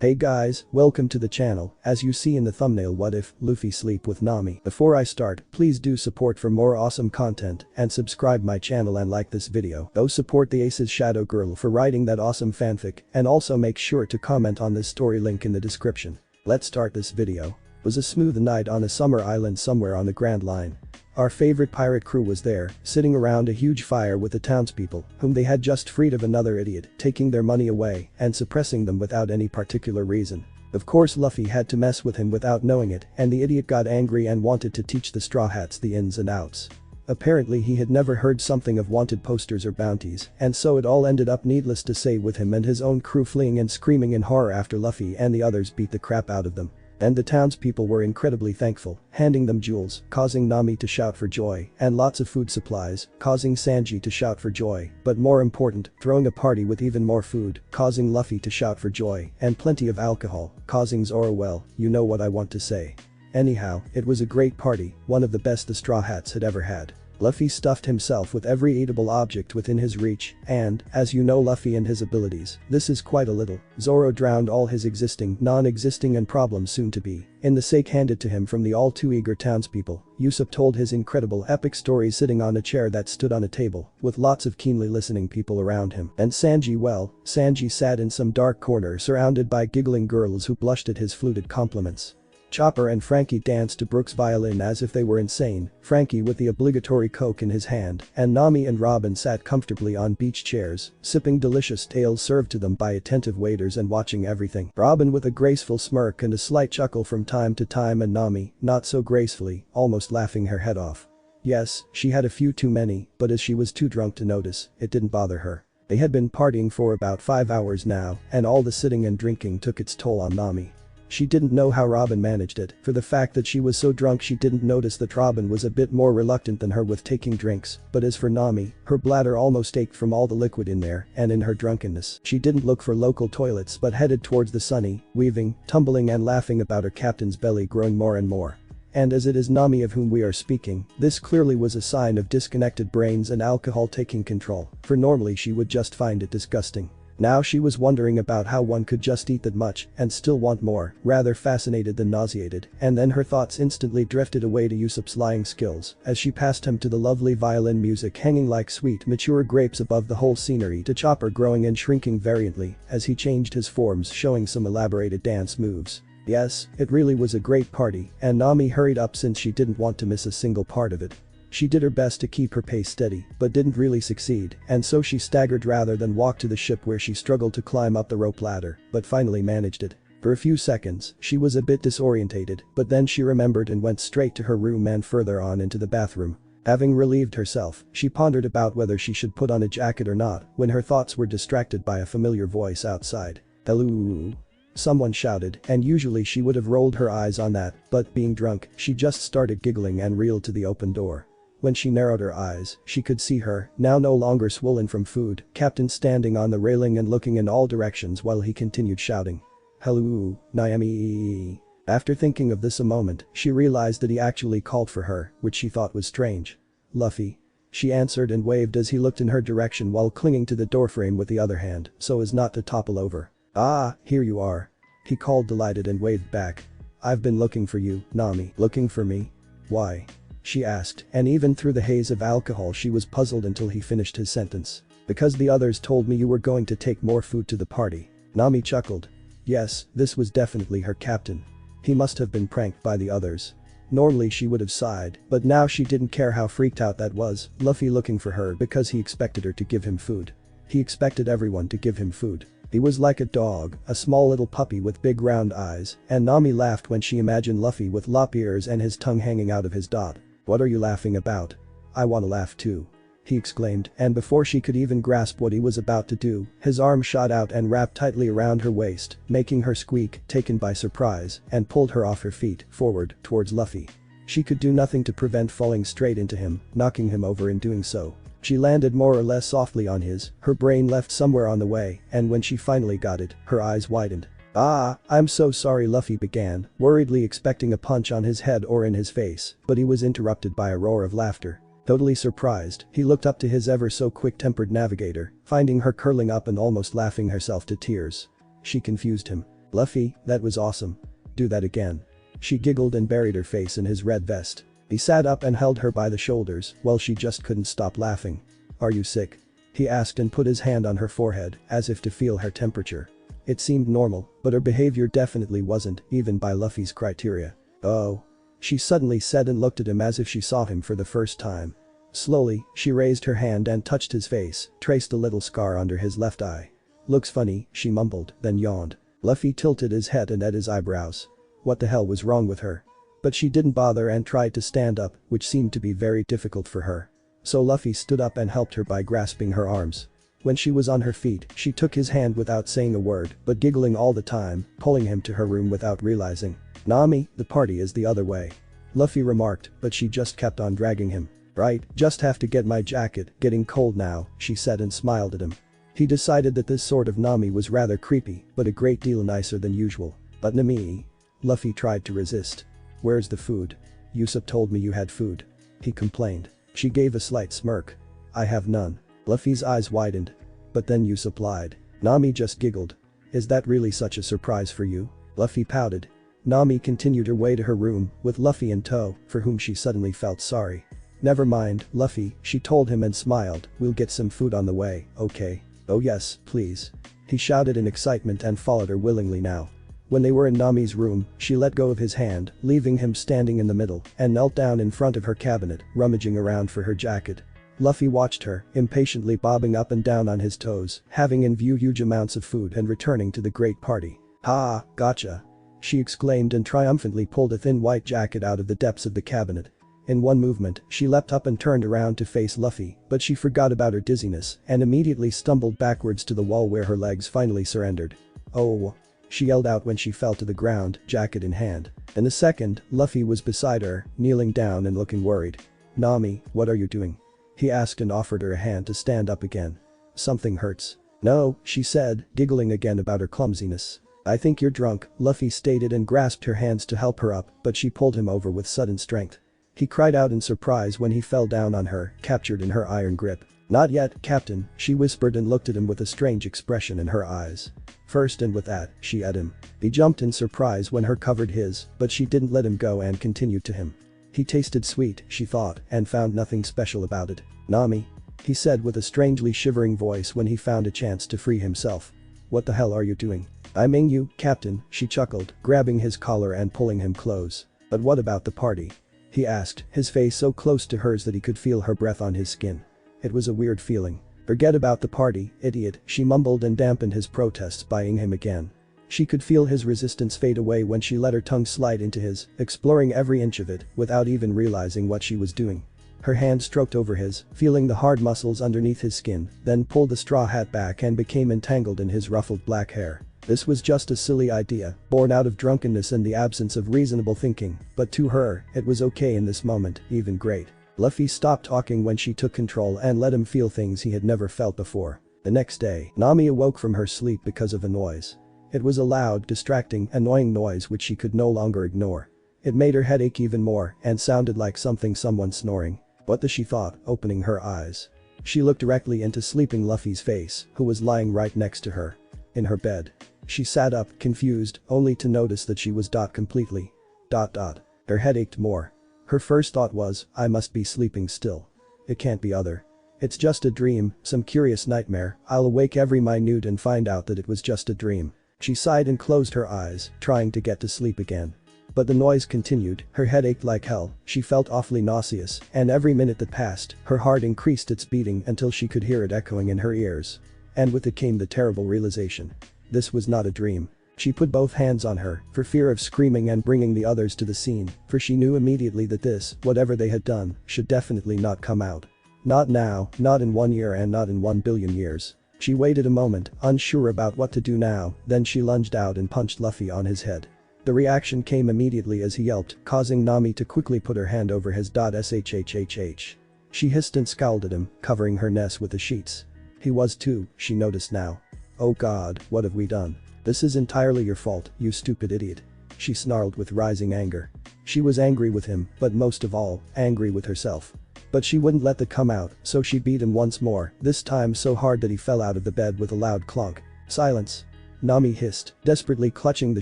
Hey guys, welcome to the channel. As you see in the thumbnail, what if Luffy sleep with Nami? Before I start, please do support for more awesome content and subscribe my channel and like this video. Go support the Ace's Shadow Girl for writing that awesome fanfic and also make sure to comment on this story, link in the description. Let's start this video. It was a smooth night on a summer island somewhere on the Grand Line. Our favorite pirate crew was there, sitting around a huge fire with the townspeople, whom they had just freed of another idiot, taking their money away and suppressing them without any particular reason. Of course Luffy had to mess with him without knowing it, and the idiot got angry and wanted to teach the Straw Hats the ins and outs. Apparently he had never heard something of wanted posters or bounties, and so it all ended up, needless to say, with him and his own crew fleeing and screaming in horror after Luffy and the others beat the crap out of them. And the townspeople were incredibly thankful, handing them jewels, causing Nami to shout for joy, and lots of food supplies, causing Sanji to shout for joy, but more important, throwing a party with even more food, causing Luffy to shout for joy, and plenty of alcohol, causing Zoro, well, you know what I want to say. Anyhow, it was a great party, one of the best the Straw Hats had ever had. Luffy stuffed himself with every eatable object within his reach, and, as you know Luffy and his abilities, this is quite a little. Zoro drowned all his existing, non-existing and problems soon to be in the sake handed to him from the all too eager townspeople. Usopp told his incredible epic story sitting on a chair that stood on a table, with lots of keenly listening people around him. And Sanji, well, Sanji sat in some dark corner surrounded by giggling girls who blushed at his fluted compliments. Chopper and Frankie danced to Brook's violin as if they were insane, Frankie with the obligatory Coke in his hand, and Nami and Robin sat comfortably on beach chairs, sipping delicious tales served to them by attentive waiters and watching everything. Robin with a graceful smirk and a slight chuckle from time to time, and Nami, not so gracefully, almost laughing her head off. Yes, she had a few too many, but as she was too drunk to notice, it didn't bother her. They had been partying for about 5 hours now, and all the sitting and drinking took its toll on Nami. She didn't know how Robin managed it, for the fact that she was so drunk she didn't notice that Robin was a bit more reluctant than her with taking drinks, but as for Nami, her bladder almost ached from all the liquid in there, and in her drunkenness, she didn't look for local toilets but headed towards the sunny, weaving, tumbling and laughing about her captain's belly growing more and more. And as it is Nami of whom we are speaking, this clearly was a sign of disconnected brains and alcohol taking control, for normally she would just find it disgusting. Now she was wondering about how one could just eat that much and still want more, rather fascinated than nauseated, and then her thoughts instantly drifted away to Usopp's lying skills as she passed him to the lovely violin music hanging like sweet mature grapes above the whole scenery, to Chopper growing and shrinking variantly as he changed his forms, showing some elaborated dance moves. Yes, it really was a great party, and Nami hurried up since she didn't want to miss a single part of it. She did her best to keep her pace steady, but didn't really succeed, and so she staggered rather than walked to the ship, where she struggled to climb up the rope ladder, but finally managed it. For a few seconds, she was a bit disorientated, but then she remembered and went straight to her room and further on into the bathroom. Having relieved herself, she pondered about whether she should put on a jacket or not, when her thoughts were distracted by a familiar voice outside. "Hello?" Someone shouted, and usually she would have rolled her eyes on that, but being drunk, she just started giggling and reeled to the open door. When she narrowed her eyes, she could see her, now no longer swollen from food, captain standing on the railing and looking in all directions while he continued shouting. "Hello, Nami." After thinking of this a moment, she realized that he actually called for her, which she thought was strange. "Luffy." She answered and waved as he looked in her direction while clinging to the doorframe with the other hand, so as not to topple over. "Ah, here you are." He called, delighted, and waved back. "I've been looking for you, Nami." "Looking for me? Why?" she asked, and even through the haze of alcohol she was puzzled until he finished his sentence. "Because the others told me you were going to take more food to the party." Nami chuckled. Yes, this was definitely her captain. He must have been pranked by the others. Normally she would have sighed, but now she didn't care how freaked out that was, Luffy looking for her because he expected her to give him food. He expected everyone to give him food. He was like a dog, a small little puppy with big round eyes, and Nami laughed when she imagined Luffy with lop ears and his tongue hanging out of his dot. "What are you laughing about?" "I wanna laugh too," he exclaimed, and before she could even grasp what he was about to do, his arm shot out and wrapped tightly around her waist, making her squeak, taken by surprise, and pulled her off her feet, forward, towards Luffy. She could do nothing to prevent falling straight into him, knocking him over in doing so. She landed more or less softly on his, her brain left somewhere on the way, and when she finally got it, her eyes widened. "Ah, I'm so sorry," Luffy began, worriedly expecting a punch on his head or in his face, but he was interrupted by a roar of laughter. Totally surprised, he looked up to his ever so quick-tempered navigator, finding her curling up and almost laughing herself to tears. She confused him. Luffy, that was awesome. Do that again. She giggled and buried her face in his red vest. He sat up and held her by the shoulders while she just couldn't stop laughing. Are you sick? He asked and put his hand on her forehead as if to feel her temperature. It seemed normal, but her behavior definitely wasn't, even by Luffy's criteria. Oh. She suddenly said and looked at him as if she saw him for the first time. Slowly, she raised her hand and touched his face, traced a little scar under his left eye. Looks funny, she mumbled, then yawned. Luffy tilted his head and at his eyebrows. What the hell was wrong with her? But she didn't bother and tried to stand up, which seemed to be very difficult for her. So Luffy stood up and helped her by grasping her arms. When she was on her feet, she took his hand without saying a word, but giggling all the time, pulling him to her room without realizing. Nami, the party is the other way. Luffy remarked, but she just kept on dragging him. Right, just have to get my jacket, getting cold now, she said and smiled at him. He decided that this sort of Nami was rather creepy, but a great deal nicer than usual. But Nami. Luffy tried to resist. Where's the food? Usopp told me you had food. He complained. She gave a slight smirk. I have none. Luffy's eyes widened. But then Usopp lied. Nami just giggled. Is that really such a surprise for you? Luffy pouted. Nami continued her way to her room, with Luffy in tow, for whom she suddenly felt sorry. Never mind, Luffy, she told him and smiled, we'll get some food on the way, okay? Oh yes, please. He shouted in excitement and followed her willingly now. When they were in Nami's room, she let go of his hand, leaving him standing in the middle, and knelt down in front of her cabinet, rummaging around for her jacket. Luffy watched her, impatiently bobbing up and down on his toes, having in view huge amounts of food and returning to the great party. Ha, gotcha. She exclaimed and triumphantly pulled a thin white jacket out of the depths of the cabinet. In one movement, she leapt up and turned around to face Luffy, but she forgot about her dizziness and immediately stumbled backwards to the wall where her legs finally surrendered. Oh. She yelled out when she fell to the ground, jacket in hand. In a second, Luffy was beside her, kneeling down and looking worried. Nami, what are you doing? He asked and offered her a hand to stand up again. Something hurts. No, she said, giggling again about her clumsiness. I think you're drunk, Luffy stated and grasped her hands to help her up, but she pulled him over with sudden strength. He cried out in surprise when he fell down on her, captured in her iron grip. Not yet, Captain, she whispered and looked at him with a strange expression in her eyes. First and with that, she at him. He jumped in surprise when her covered his, but she didn't let him go and continued to him. He tasted sweet, she thought, and found nothing special about it. Nami? He said with a strangely shivering voice when he found a chance to free himself. What the hell are you doing? I mean you, Captain, she chuckled, grabbing his collar and pulling him close. But what about the party? He asked, his face so close to hers that he could feel her breath on his skin. It was a weird feeling. Forget about the party, idiot, she mumbled and dampened his protests by eyeing him again. She could feel his resistance fade away when she let her tongue slide into his, exploring every inch of it, without even realizing what she was doing. Her hand stroked over his, feeling the hard muscles underneath his skin, then pulled the straw hat back and became entangled in his ruffled black hair. This was just a silly idea, born out of drunkenness and the absence of reasonable thinking, but to her, it was okay in this moment, even great. Luffy stopped talking when she took control and let him feel things he had never felt before. The next day, Nami awoke from her sleep because of a noise. It was a loud, distracting, annoying noise which she could no longer ignore. It made her head ache even more and sounded like someone snoring. What the she thought, opening her eyes. She looked directly into sleeping Luffy's face, who was lying right next to her. In her bed. She sat up, confused, only to notice that she was completely. Her head ached more. Her first thought was, I must be sleeping still. It can't be other. It's just a dream, some curious nightmare, I'll awake every minute and find out that it was just a dream. She sighed and closed her eyes, trying to get to sleep again. But the noise continued, her head ached like hell, she felt awfully nauseous, and every minute that passed, her heart increased its beating until she could hear it echoing in her ears. And with it came the terrible realization. This was not a dream. She put both hands on her, for fear of screaming and bringing the others to the scene, for she knew immediately that this, whatever they had done, should definitely not come out. Not now, not in 1 year and not in 1 billion years. She waited a moment, unsure about what to do now, then she lunged out and punched Luffy on his head. The reaction came immediately as he yelped, causing Nami to quickly put her hand over his. Shhhh. She hissed and scowled at him, covering her nest with the sheets. He was too, she noticed now. Oh god, what have we done? This is entirely your fault, you stupid idiot. She snarled with rising anger. She was angry with him, but most of all, angry with herself. But she wouldn't let that come out, so she beat him once more, this time so hard that he fell out of the bed with a loud clunk. Silence. Nami hissed, desperately clutching the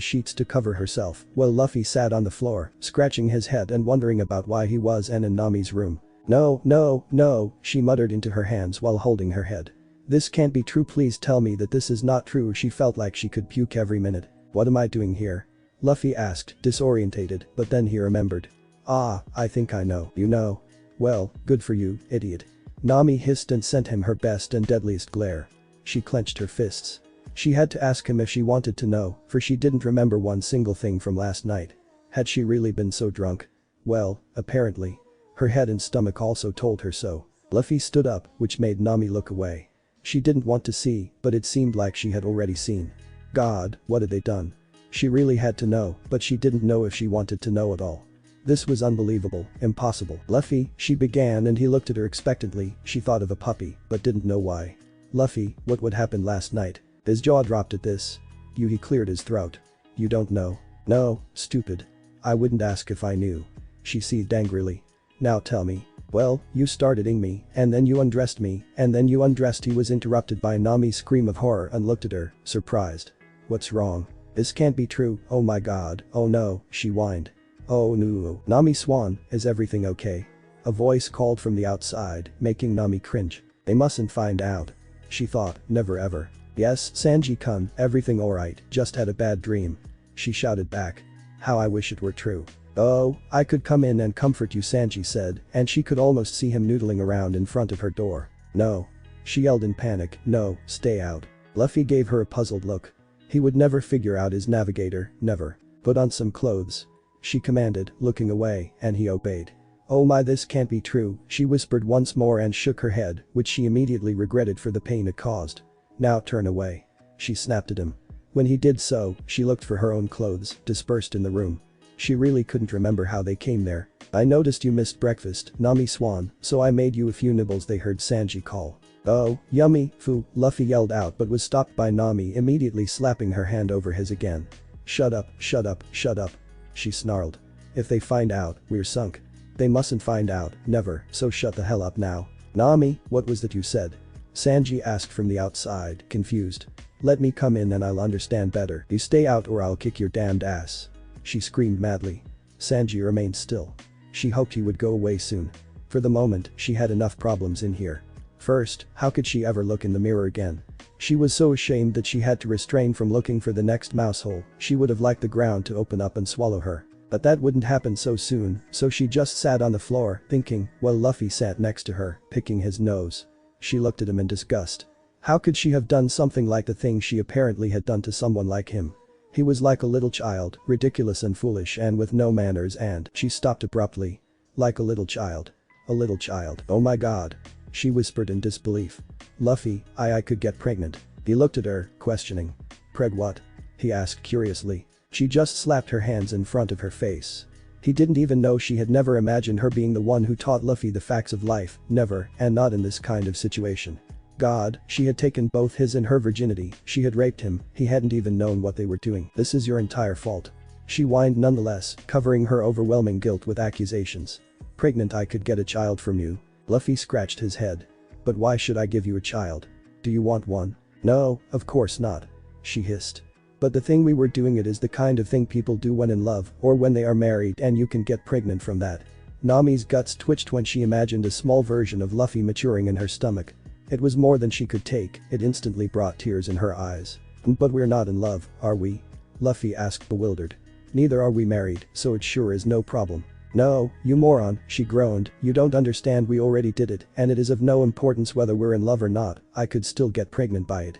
sheets to cover herself, while Luffy sat on the floor, scratching his head and wondering about why he was in Nami's room. No, no, no, she muttered into her hands while holding her head. This can't be true, please tell me that this is not true. She felt like she could puke every minute. What am I doing here? Luffy asked, disorientated, but then he remembered. Ah, I think I know. You know. Well, good for you, idiot. Nami hissed and sent him her best and deadliest glare. She clenched her fists. She had to ask him if she wanted to know, for she didn't remember one single thing from last night. Had she really been so drunk? Well, apparently. Her head and stomach also told her so. Luffy stood up, which made Nami look away. She didn't want to see, but it seemed like she had already seen. God, what had they done? She really had to know, but she didn't know if she wanted to know at all. This was unbelievable, impossible. Luffy, she began, and he looked at her expectantly. She thought of a puppy, but didn't know why. Luffy, what happened last night? His jaw dropped at this. He cleared his throat. You don't know? No, stupid. I wouldn't ask if I knew. She seethed angrily. Now tell me. Well, you started ing me, and then you undressed me, and then you undressed. He was interrupted by Nami's scream of horror and looked at her, surprised. What's wrong? This can't be true. Oh my god, oh no, she whined. Oh no. Nami Swan, is everything okay? A voice called from the outside, making Nami cringe. They mustn't find out. She thought, never ever. Yes, Sanji-kun, everything alright, just had a bad dream. She shouted back. How I wish it were true. Oh, I could come in and comfort you, Sanji said, and she could almost see him noodling around in front of her door. No. She yelled in panic, no, stay out. Luffy gave her a puzzled look. He would never figure out his navigator, never. Put on some clothes. She commanded, looking away, and he obeyed. Oh my, this can't be true, she whispered once more and shook her head, which she immediately regretted for the pain it caused. Now turn away. She snapped at him. When he did so, she looked for her own clothes, dispersed in the room. She really couldn't remember how they came there. I noticed you missed breakfast, Nami Swan, so I made you a few nibbles, they heard Sanji call. Oh, yummy, foo, Luffy yelled out but was stopped by Nami immediately slapping her hand over his again. Shut up, shut up, shut up. She snarled. If they find out, we're sunk. They mustn't find out, never, so shut the hell up now. Nami, what was that you said? Sanji asked from the outside, confused. Let me come in and I'll understand better. You stay out or I'll kick your damned ass. She screamed madly. Sanji remained still. She hoped he would go away soon. For the moment, she had enough problems in here. First, how could she ever look in the mirror again? She was so ashamed that she had to restrain from looking for the next mouse hole. She would have liked the ground to open up and swallow her. But that wouldn't happen so soon, so she just sat on the floor, thinking, while Luffy sat next to her, picking his nose. She looked at him in disgust. How could she have done something like the thing she apparently had done to someone like him? He was like a little child, ridiculous and foolish and with no manners, and she stopped abruptly. Like a little child. A little child. Oh my god. She whispered in disbelief. Luffy, I could get pregnant. He looked at her, questioning. Preg what? He asked curiously. She just slapped her hands in front of her face. He didn't even know she had never imagined her being the one who taught Luffy the facts of life, never, and not in this kind of situation. God, she had taken both his and her virginity, she had raped him, he hadn't even known what they were doing. This is your entire fault. She whined nonetheless, covering her overwhelming guilt with accusations. Pregnant, I could get a child from you. Luffy scratched his head. But why should I give you a child? Do you want one? No, of course not. She hissed. But the thing we were doing, it is the kind of thing people do when in love or when they are married, and you can get pregnant from that. Nami's guts twitched when she imagined a small version of Luffy maturing in her stomach. It was more than she could take, it instantly brought tears in her eyes. But we're not in love, are we? Luffy asked, bewildered. Neither are we married, so it sure is no problem. No, you moron, she groaned, you don't understand, we already did it, and it is of no importance whether we're in love or not, I could still get pregnant by it.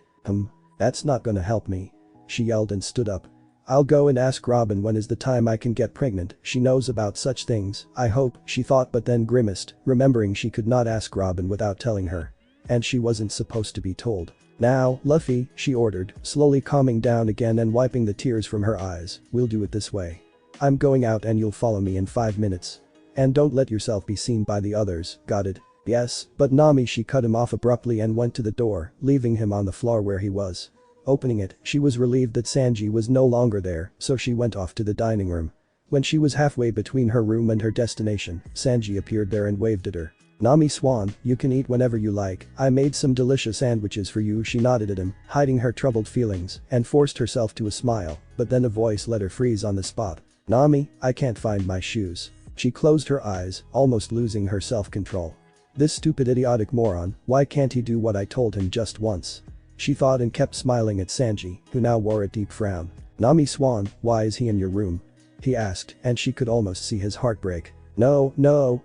That's not gonna help me. She yelled and stood up. I'll go and ask Robin when is the time I can get pregnant, she knows about such things, I hope, she thought, but then grimaced, remembering she could not ask Robin without telling her. And she wasn't supposed to be told. Now, Luffy, she ordered, slowly calming down again and wiping the tears from her eyes, we'll do it this way. I'm going out and you'll follow me in 5 minutes. And don't let yourself be seen by the others, got it? Yes, but Nami, she cut him off abruptly and went to the door, leaving him on the floor where he was. Opening it, she was relieved that Sanji was no longer there, so she went off to the dining room. When she was halfway between her room and her destination, Sanji appeared there and waved at her. Nami Swan, you can eat whenever you like, I made some delicious sandwiches for you. She nodded at him, hiding her troubled feelings, and forced herself to a smile, but then a voice let her freeze on the spot. Nami, I can't find my shoes. She closed her eyes, almost losing her self-control. This stupid idiotic moron, why can't he do what I told him just once? She thought and kept smiling at Sanji, who now wore a deep frown. Nami Swan, why is he in your room? He asked, and she could almost see his heart break. No,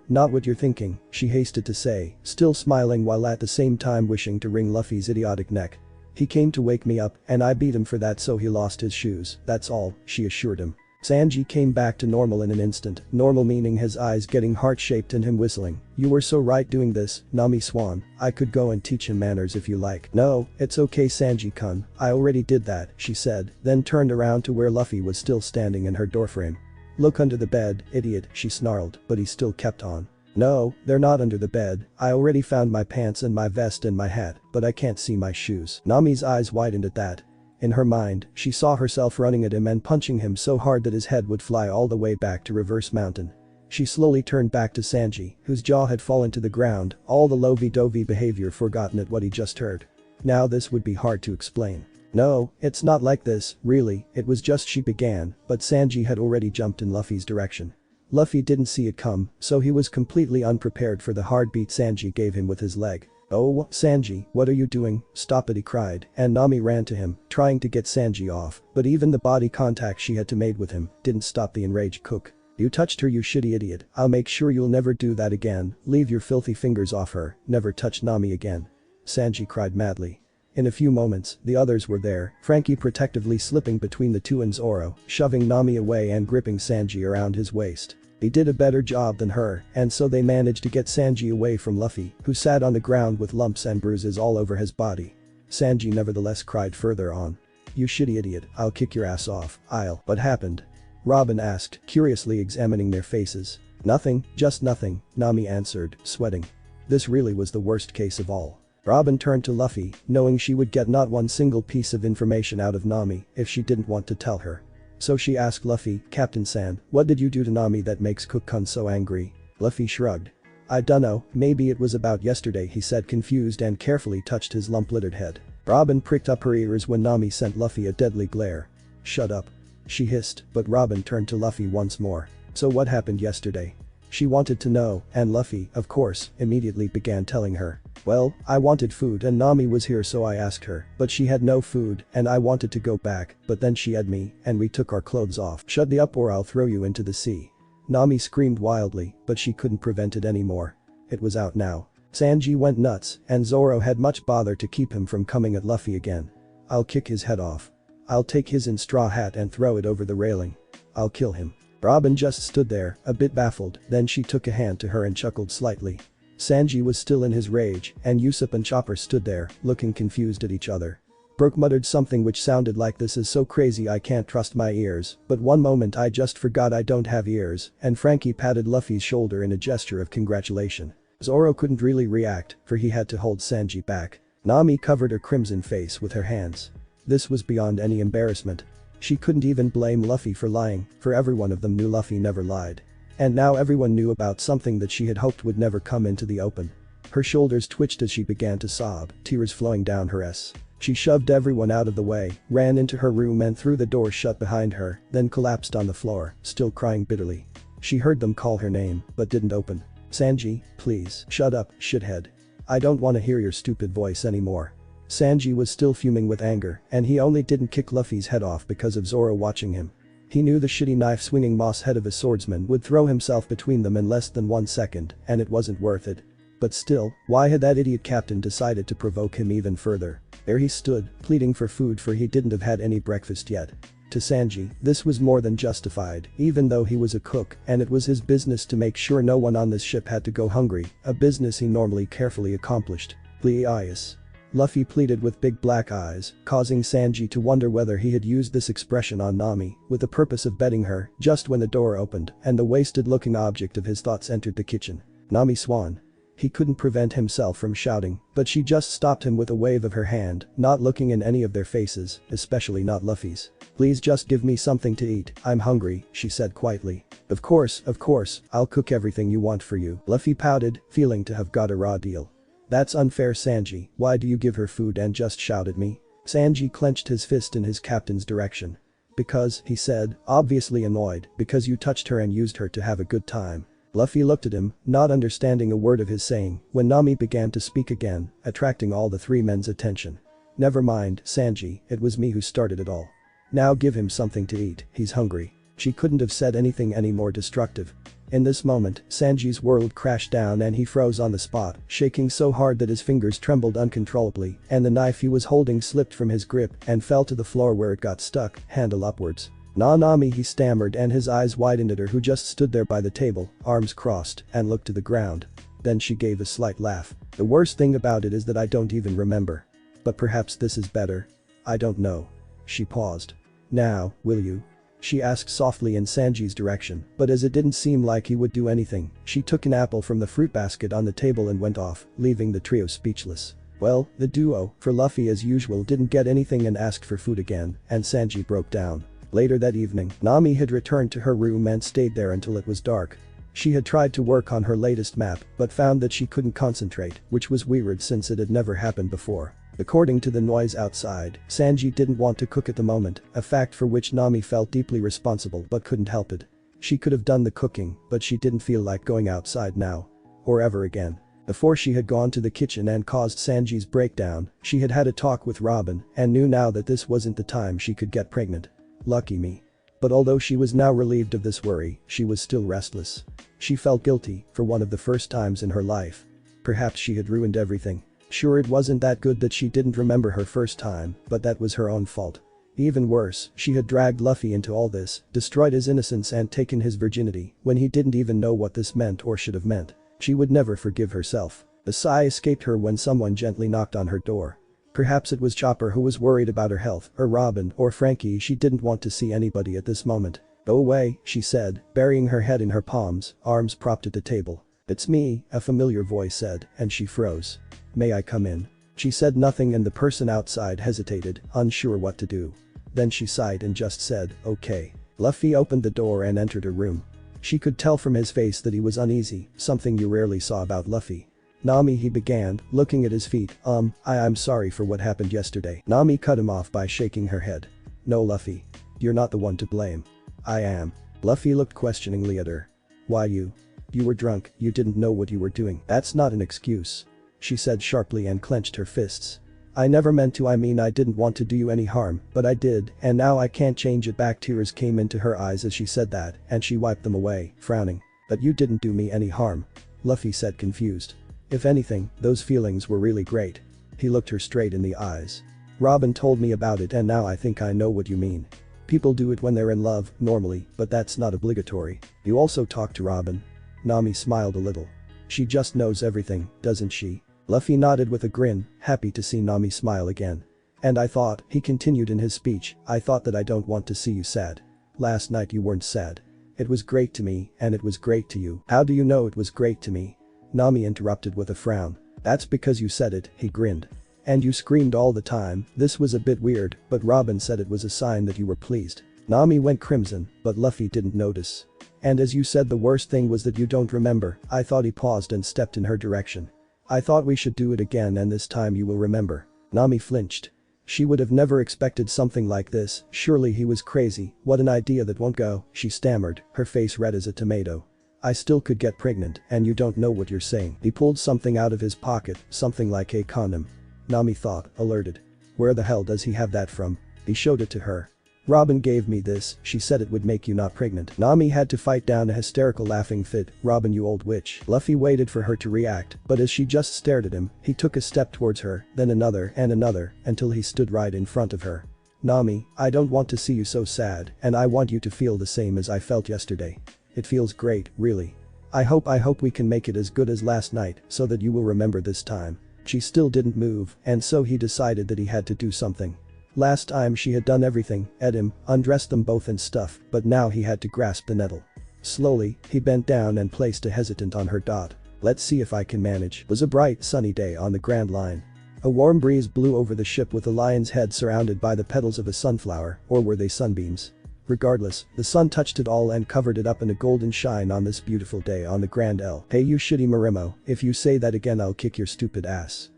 not what you're thinking, she hasted to say, still smiling while at the same time wishing to wring Luffy's idiotic neck. He came to wake me up, and I beat him for that, so he lost his shoes, that's all, she assured him. Sanji came back to normal in an instant, normal meaning his eyes getting heart-shaped and him whistling. You were so right doing this, Nami Swan, I could go and teach him manners if you like. No, it's okay Sanji-kun, I already did that, she said, then turned around to where Luffy was still standing in her doorframe. Look under the bed, idiot, she snarled, but he still kept on. No, they're not under the bed, I already found my pants and my vest and my hat, but I can't see my shoes. Nami's eyes widened at that. In her mind, she saw herself running at him and punching him so hard that his head would fly all the way back to Reverse Mountain. She slowly turned back to Sanji, whose jaw had fallen to the ground, all the lovey-dovey behavior forgotten at what he just heard. Now this would be hard to explain. No, it's not like this, really, it was just she began, but Sanji had already jumped in Luffy's direction. Luffy didn't see it come, so he was completely unprepared for the hard beat Sanji gave him with his leg. Oh, Sanji, what are you doing? Stop it, he cried, and Nami ran to him, trying to get Sanji off, but even the body contact she had to made with him didn't stop the enraged cook. You touched her, you shitty idiot, I'll make sure you'll never do that again, leave your filthy fingers off her, never touch Nami again. Sanji cried madly. In a few moments, the others were there, Frankie protectively slipping between the two and Zoro, shoving Nami away and gripping Sanji around his waist. He did a better job than her, and so they managed to get Sanji away from Luffy, who sat on the ground with lumps and bruises all over his body. Sanji nevertheless cried further on. You shitty idiot, I'll kick your ass off, I'll. What happened? Robin asked, curiously examining their faces. Nothing, just nothing, Nami answered, sweating. This really was the worst case of all. Robin turned to Luffy, knowing she would get not one single piece of information out of Nami if she didn't want to tell her. So she asked Luffy, Captain San, what did you do to Nami that makes Cook-kun so angry? Luffy shrugged. I dunno, maybe it was about yesterday, he said, confused, and carefully touched his lump-littered head. Robin pricked up her ears when Nami sent Luffy a deadly glare. Shut up. She hissed, but Robin turned to Luffy once more. So what happened yesterday? She wanted to know, and Luffy, of course, immediately began telling her. Well, I wanted food and Nami was here, so I asked her, but she had no food and I wanted to go back, but then she had me and we took our clothes off. Shut the up or I'll throw you into the sea. Nami screamed wildly, but she couldn't prevent it anymore. It was out now. Sanji went nuts and Zoro had much bother to keep him from coming at Luffy again. I'll kick his head off. I'll take his straw hat and throw it over the railing. I'll kill him. Robin just stood there, a bit baffled, then she took a hand to her and chuckled slightly. Sanji was still in his rage, and Usopp and Chopper stood there, looking confused at each other. Brook muttered something which sounded like, this is so crazy I can't trust my ears, but one moment I just forgot I don't have ears, and Frankie patted Luffy's shoulder in a gesture of congratulation. Zoro couldn't really react, for he had to hold Sanji back. Nami covered her crimson face with her hands. This was beyond any embarrassment. She couldn't even blame Luffy for lying, for every one of them knew Luffy never lied. And now everyone knew about something that she had hoped would never come into the open. Her shoulders twitched as she began to sob, tears flowing down her face. She shoved everyone out of the way, ran into her room and threw the door shut behind her, then collapsed on the floor, still crying bitterly. She heard them call her name, but didn't open. Sanji, please, shut up, shithead. I don't want to hear your stupid voice anymore. Sanji was still fuming with anger, and he only didn't kick Luffy's head off because of Zoro watching him. He knew the shitty knife-swinging moss head of a swordsman would throw himself between them in less than 1 second, and it wasn't worth it. But still, why had that idiot captain decided to provoke him even further? There he stood, pleading for food, for he didn't have had any breakfast yet. To Sanji, this was more than justified, even though he was a cook and it was his business to make sure no one on this ship had to go hungry, a business he normally carefully accomplished. Please. Luffy pleaded with big black eyes, causing Sanji to wonder whether he had used this expression on Nami with the purpose of betting her, just when the door opened and the wasted-looking object of his thoughts entered the kitchen. Nami Swan. He couldn't prevent himself from shouting, but she just stopped him with a wave of her hand, not looking in any of their faces, especially not Luffy's. Please just give me something to eat, I'm hungry, she said quietly. Of course, I'll cook everything you want for you." Luffy pouted, feeling to have got a raw deal. "That's unfair, Sanji. Why do you give her food and just shout at me?" Sanji clenched his fist in his captain's direction. "Because," he said, obviously annoyed, "because you touched her and used her to have a good time." Luffy looked at him, not understanding a word of his saying, when Nami began to speak again, attracting all the three men's attention. "Never mind, Sanji, it was me who started it all. Now give him something to eat, he's hungry." She couldn't have said anything any more destructive. In this moment, Sanji's world crashed down and he froze on the spot, shaking so hard that his fingers trembled uncontrollably, and the knife he was holding slipped from his grip and fell to the floor where it got stuck, handle upwards. "Nami," he stammered, and his eyes widened at her, who just stood there by the table, arms crossed, and looked to the ground. Then she gave a slight laugh. "The worst thing about it is that I don't even remember. But perhaps this is better. I don't know." She paused. "Now, will you?" she asked softly in Sanji's direction, but as it didn't seem like he would do anything, she took an apple from the fruit basket on the table and went off, leaving the trio speechless. Well, the duo, for Luffy as usual, didn't get anything and asked for food again, and Sanji broke down. Later that evening, Nami had returned to her room and stayed there until it was dark. She had tried to work on her latest map, but found that she couldn't concentrate, which was weird since it had never happened before. According to the noise outside, Sanji didn't want to cook at the moment, a fact for which Nami felt deeply responsible but couldn't help it. She could have done the cooking, but she didn't feel like going outside now. Or ever again. Before she had gone to the kitchen and caused Sanji's breakdown, she had had a talk with Robin and knew now that this wasn't the time she could get pregnant. Lucky me. But although she was now relieved of this worry, she was still restless. She felt guilty, for one of the first times in her life. Perhaps she had ruined everything. Sure, it wasn't that good that she didn't remember her first time, but that was her own fault. Even worse, she had dragged Luffy into all this, destroyed his innocence and taken his virginity, when he didn't even know what this meant or should have meant. She would never forgive herself. A sigh escaped her when someone gently knocked on her door. Perhaps it was Chopper, who was worried about her health, or Robin, or Frankie. She didn't want to see anybody at this moment. "Go away," she said, burying her head in her palms, arms propped at the table. "It's me," a familiar voice said, and she froze. "May I come in?" She said nothing and the person outside hesitated, unsure what to do. Then she sighed and just said, "Okay." Luffy opened the door and entered her room. She could tell from his face that he was uneasy, something you rarely saw about Luffy. "Nami," he began, looking at his feet, I'm sorry for what happened yesterday." Nami cut him off by shaking her head. "No, Luffy. You're not the one to blame." "I am." Luffy looked questioningly at her. "Why you? You were drunk, you didn't know what you were doing." "That's not an excuse," she said sharply and clenched her fists. "I never meant to. I mean, I didn't want to do you any harm, but I did, and now I can't change it back." Tears came into her eyes as she said that, and she wiped them away, frowning. "But you didn't do me any harm," Luffy said, confused. "If anything, those feelings were really great." He looked her straight in the eyes. "Robin told me about it and now I think I know what you mean. People do it when they're in love, normally, but that's not obligatory." "You also talked to Robin?" Nami smiled a little. "She just knows everything, doesn't she?" Luffy nodded with a grin, happy to see Nami smile again. "And I thought," he continued in his speech, "I thought that I don't want to see you sad. Last night you weren't sad. It was great to me, and it was great to you." "How do you know it was great to me?" Nami interrupted with a frown. "That's because you said it," he grinned. "And you screamed all the time." This was a bit weird, but Robin said it was a sign that you were pleased. Nami went crimson, but Luffy didn't notice. "And as you said, the worst thing was that you don't remember." I thought. He paused and stepped in her direction. "I thought we should do it again and this time you will remember." Nami flinched. She would have never expected something like this. Surely he was crazy. "What an idea that won't go," she stammered, her face red as a tomato. "I still could get pregnant and you don't know what you're saying." He pulled something out of his pocket, something like a condom. Nami thought, alerted. "Where the hell does he have that from?" He showed it to her. "Robin gave me this, she said it would make you not pregnant." Nami had to fight down a hysterical laughing fit. "Robin, you old witch." Luffy waited for her to react, but as she just stared at him, he took a step towards her, then another and another, until he stood right in front of her. "Nami, I don't want to see you so sad, and I want you to feel the same as I felt yesterday. It feels great, really. I hope we can make it as good as last night, so that you will remember this time." She still didn't move, and so he decided that he had to do something. Last time she had done everything, ate him, undressed them both and stuff, but now he had to grasp the nettle. Slowly, he bent down and placed a hesitant on her dot. "Let's see if I can manage." It was a bright, sunny day on the Grand Line. A warm breeze blew over the ship with the lion's head surrounded by the petals of a sunflower, or were they sunbeams? Regardless, the sun touched it all and covered it up in a golden shine on this beautiful day on the Grand L. Hey you shitty Marimo, if you say that again I'll kick your stupid ass.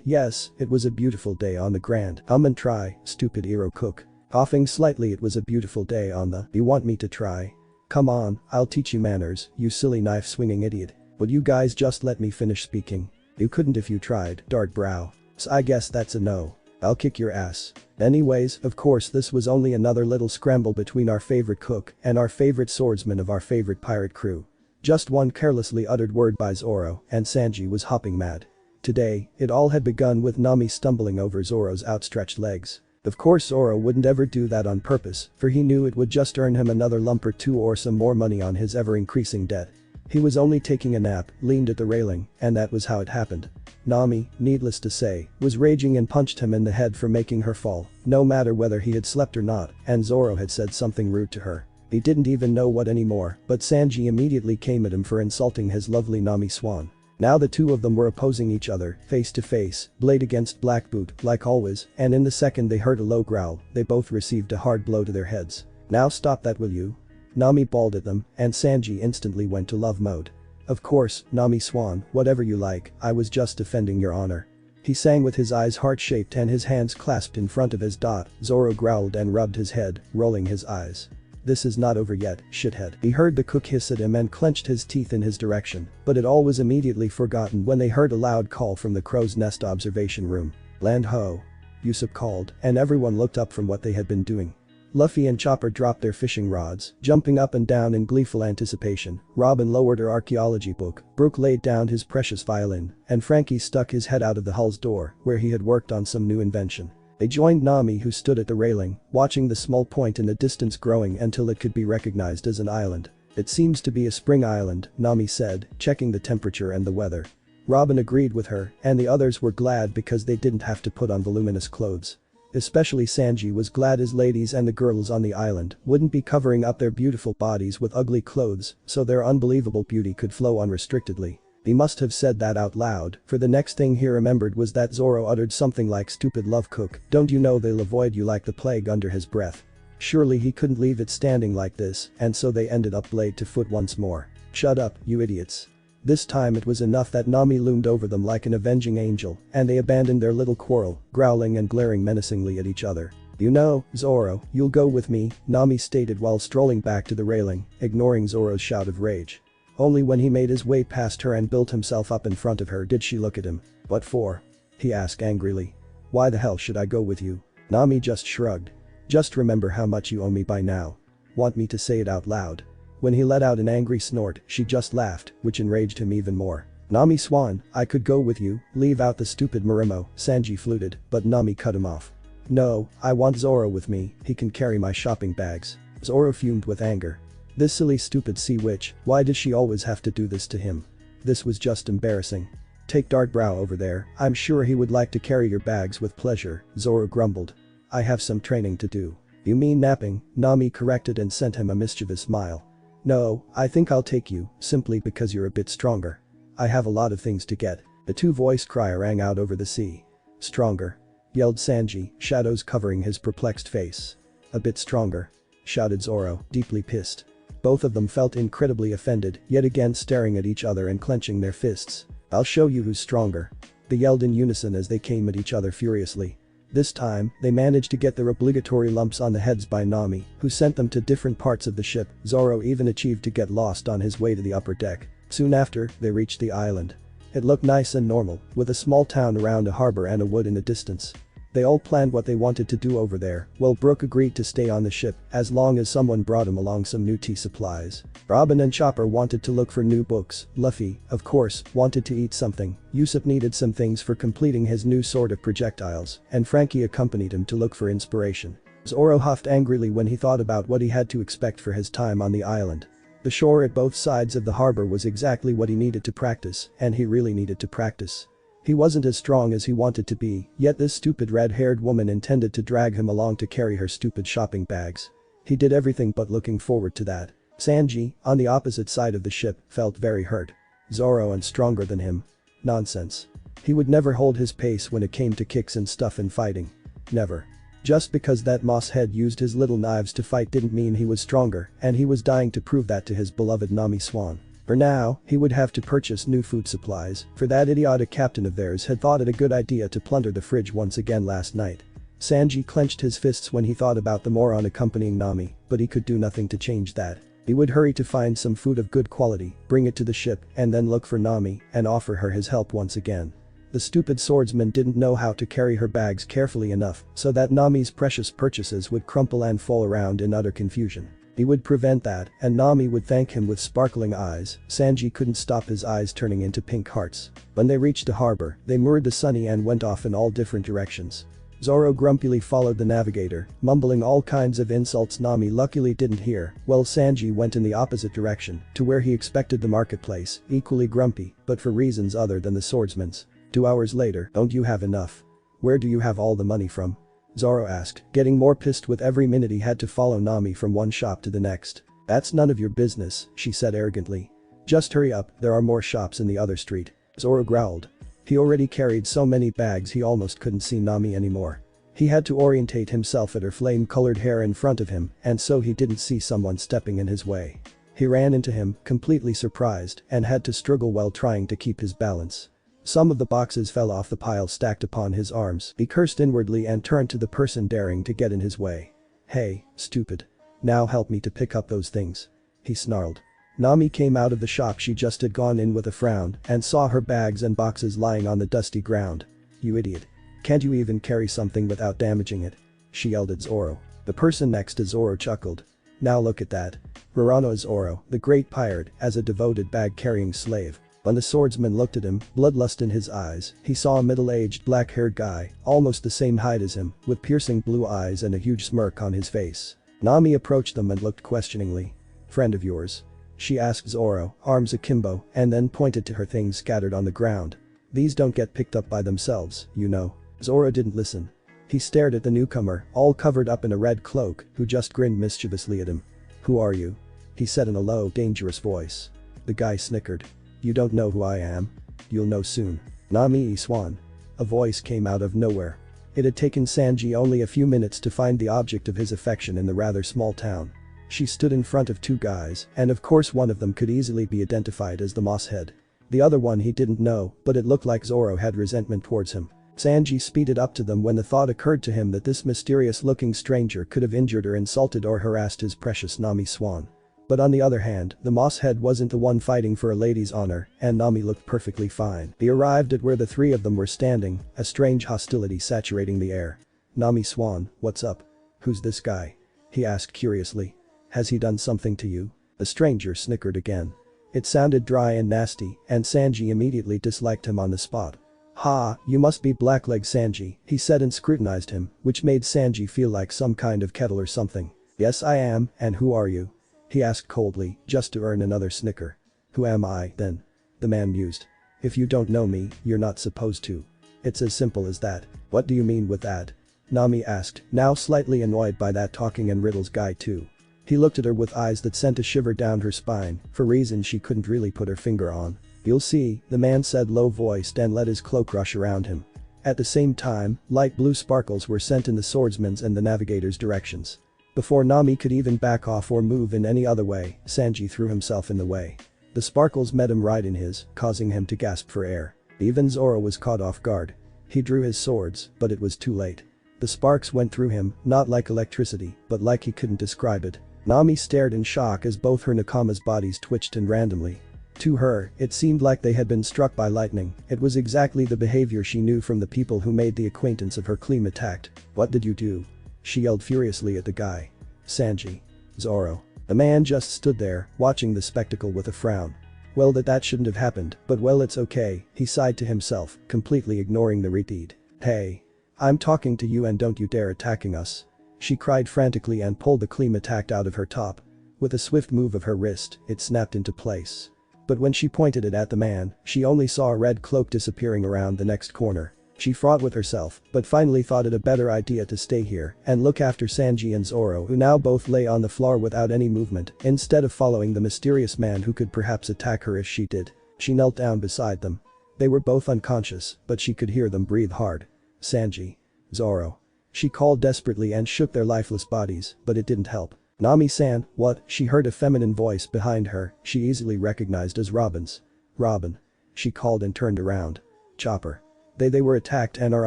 Yes, it was a beautiful day on the Grand. And try, stupid Ero cook. Coughing slightly, it was a beautiful day on the. You want me to try? Come on, I'll teach you manners, you silly knife swinging idiot. Would you guys just let me finish speaking? You couldn't if you tried, dart brow. So I guess that's a no. I'll kick your ass. Anyways, of course this was only another little scramble between our favorite cook and our favorite swordsman of our favorite pirate crew. Just one carelessly uttered word by Zoro, and Sanji was hopping mad. Today, it all had begun with Nami stumbling over Zoro's outstretched legs. Of course Zoro wouldn't ever do that on purpose, for he knew it would just earn him another lump or two or some more money on his ever-increasing debt. He was only taking a nap, leaned at the railing, and that was how it happened. Nami, needless to say, was raging and punched him in the head for making her fall, no matter whether he had slept or not, and Zoro had said something rude to her. He didn't even know what anymore, but Sanji immediately came at him for insulting his lovely Nami Swan. Now the two of them were opposing each other, face to face, blade against black boot, like always, and in the second they heard a low growl, they both received a hard blow to their heads. Now stop that will you? Nami bawled at them, and Sanji instantly went to love mode. Of course, Nami Swan, whatever you like, I was just defending your honor. He sang with his eyes heart-shaped and his hands clasped in front of his dot. Zoro growled and rubbed his head, rolling his eyes. This is not over yet, shithead. He heard the cook hiss at him and clenched his teeth in his direction, but it all was immediately forgotten when they heard a loud call from the crow's nest observation room. Land ho! Usopp called, and everyone looked up from what they had been doing. Luffy and Chopper dropped their fishing rods, jumping up and down in gleeful anticipation. Robin lowered her archaeology book, Brooke laid down his precious violin, and Frankie stuck his head out of the hull's door, where he had worked on some new invention. They joined Nami, who stood at the railing, watching the small point in the distance growing until it could be recognized as an island. It seems to be a spring island, Nami said, checking the temperature and the weather. Robin agreed with her, and the others were glad because they didn't have to put on voluminous clothes. Especially Sanji was glad his ladies and the girls on the island wouldn't be covering up their beautiful bodies with ugly clothes, so their unbelievable beauty could flow unrestrictedly. He must have said that out loud, for the next thing he remembered was that Zoro uttered something like stupid love cook, don't you know they'll avoid you like the plague under his breath. Surely he couldn't leave it standing like this, and so they ended up blade to foot once more. Shut up, you idiots. This time it was enough that Nami loomed over them like an avenging angel, and they abandoned their little quarrel, growling and glaring menacingly at each other. You know, Zoro, you'll go with me, Nami stated while strolling back to the railing, ignoring Zoro's shout of rage. Only when he made his way past her and built himself up in front of her did she look at him. What for? He asked angrily. Why the hell should I go with you? Nami just shrugged. Just remember how much you owe me by now. Want me to say it out loud? When he let out an angry snort, she just laughed, which enraged him even more. Nami Swan, I could go with you, leave out the stupid Marimo, Sanji fluted, but Nami cut him off. No, I want Zoro with me, he can carry my shopping bags. Zoro fumed with anger. This silly stupid sea witch, why does she always have to do this to him? This was just embarrassing. Take Dark Brow over there, I'm sure he would like to carry your bags with pleasure, Zoro grumbled. I have some training to do. You mean napping, Nami corrected and sent him a mischievous smile. No, I think I'll take you, simply because you're a bit stronger. I have a lot of things to get. The two-voiced cry rang out over the sea. Stronger, yelled Sanji, shadows covering his perplexed face. A bit stronger, shouted Zoro, deeply pissed. Both of them felt incredibly offended, yet again staring at each other and clenching their fists. I'll show you who's stronger. They yelled in unison as they came at each other furiously. This time, they managed to get their obligatory lumps on the heads by Nami, who sent them to different parts of the ship. Zoro even achieved to get lost on his way to the upper deck. Soon after, they reached the island. It looked nice and normal, with a small town around a harbor and a wood in the distance. They all planned what they wanted to do over there, while Brooke agreed to stay on the ship as long as someone brought him along some new tea supplies. Robin and Chopper wanted to look for new books. Luffy, of course, wanted to eat something. Usopp needed some things for completing his new sword of projectiles, and Frankie accompanied him to look for inspiration. Zoro huffed angrily when he thought about what he had to expect for his time on the island. The shore at both sides of the harbor was exactly what he needed to practice, and he really needed to practice. He wasn't as strong as he wanted to be, yet this stupid red-haired woman intended to drag him along to carry her stupid shopping bags. He did everything but looking forward to that. Sanji, on the opposite side of the ship, felt very hurt. Zoro and stronger than him. Nonsense. He would never hold his pace when it came to kicks and stuff in fighting. Never. Just because that moss head used his little knives to fight didn't mean he was stronger, and he was dying to prove that to his beloved Nami Swan. For now, he would have to purchase new food supplies, for that idiotic captain of theirs had thought it a good idea to plunder the fridge once again last night. Sanji clenched his fists when he thought about the moron accompanying Nami, but he could do nothing to change that. He would hurry to find some food of good quality, bring it to the ship, and then look for Nami and offer her his help once again. The stupid swordsman didn't know how to carry her bags carefully enough so that Nami's precious purchases would crumple and fall around in utter confusion. He would prevent that, and Nami would thank him with sparkling eyes. Sanji couldn't stop his eyes turning into pink hearts. When they reached the harbor, they moored the Sunny and went off in all different directions. Zoro grumpily followed the navigator, mumbling all kinds of insults Nami luckily didn't hear, while Sanji went in the opposite direction, to where he expected the marketplace, equally grumpy, but for reasons other than the swordsman's. 2 hours later, don't you have enough? Where do you have all the money from? Zoro asked, getting more pissed with every minute he had to follow Nami from one shop to the next. That's none of your business, she said arrogantly. Just hurry up, there are more shops in the other street. Zoro growled. He already carried so many bags he almost couldn't see Nami anymore. He had to orientate himself at her flame-colored hair in front of him, and so he didn't see someone stepping in his way. He ran into him, completely surprised, and had to struggle while trying to keep his balance. Some of the boxes fell off the pile stacked upon his arms. He cursed inwardly and turned to the person daring to get in his way. Hey, stupid. Now help me to pick up those things. He snarled. Nami came out of the shop she just had gone in with a frown and saw her bags and boxes lying on the dusty ground. You idiot. Can't you even carry something without damaging it? She yelled at Zoro. The person next to Zoro chuckled. Now look at that. Rorano Zoro, the great pirate, as a devoted bag-carrying slave. When the swordsman looked at him, bloodlust in his eyes, he saw a middle-aged black-haired guy, almost the same height as him, with piercing blue eyes and a huge smirk on his face. Nami approached them and looked questioningly. Friend of yours? She asked Zoro, arms akimbo, and then pointed to her things scattered on the ground. These don't get picked up by themselves, you know. Zoro didn't listen. He stared at the newcomer, all covered up in a red cloak, who just grinned mischievously at him. Who are you? He said in a low, dangerous voice. The guy snickered. You don't know who I am? You'll know soon. Nami Swan. A voice came out of nowhere. It had taken Sanji only a few minutes to find the object of his affection in the rather small town. She stood in front of two guys, and of course one of them could easily be identified as the Moss Head. The other one he didn't know, but it looked like Zoro had resentment towards him. Sanji speeded up to them when the thought occurred to him that this mysterious-looking stranger could have injured or insulted or harassed his precious Nami Swan. But on the other hand, the Moss Head wasn't the one fighting for a lady's honor, and Nami looked perfectly fine. He arrived at where the three of them were standing, a strange hostility saturating the air. Nami Swan, what's up? Who's this guy? He asked curiously. Has he done something to you? The stranger snickered again. It sounded dry and nasty, and Sanji immediately disliked him on the spot. Ha, you must be Blackleg Sanji, he said and scrutinized him, which made Sanji feel like some kind of kettle or something. Yes I am, and who are you? He asked coldly, just to earn another snicker. Who am I, then? The man mused. If you don't know me, you're not supposed to. It's as simple as that. What do you mean with that? Nami asked, now slightly annoyed by that talking and riddles guy too. He looked at her with eyes that sent a shiver down her spine, for reasons she couldn't really put her finger on. You'll see, the man said low-voiced and let his cloak rush around him. At the same time, light blue sparkles were sent in the swordsman's and the navigator's directions. Before Nami could even back off or move in any other way, Sanji threw himself in the way. The sparkles met him right in his, causing him to gasp for air. Even Zoro was caught off guard. He drew his swords, but it was too late. The sparks went through him, not like electricity, but like he couldn't describe it. Nami stared in shock as both her Nakama's bodies twitched and randomly. To her, it seemed like they had been struck by lightning. It was exactly the behavior she knew from the people who made the acquaintance of her claim attacked. What did you do? She yelled furiously at the guy. Sanji. Zoro. The man just stood there, watching the spectacle with a frown. Well that shouldn't have happened, but well it's okay, he sighed to himself, completely ignoring the repeat. Hey. I'm talking to you and don't you dare attacking us. She cried frantically and pulled the claim attack out of her top. With a swift move of her wrist, it snapped into place. But when she pointed it at the man, she only saw a red cloak disappearing around the next corner. She fought with herself, but finally thought it a better idea to stay here and look after Sanji and Zoro who now both lay on the floor without any movement, instead of following the mysterious man who could perhaps attack her if she did. She knelt down beside them. They were both unconscious, but she could hear them breathe hard. Sanji. Zoro. She called desperately and shook their lifeless bodies, but it didn't help. "Nami-san, what?" She heard a feminine voice behind her, she easily recognized as Robin's. "Robin." She called and turned around. "Chopper. They were attacked and are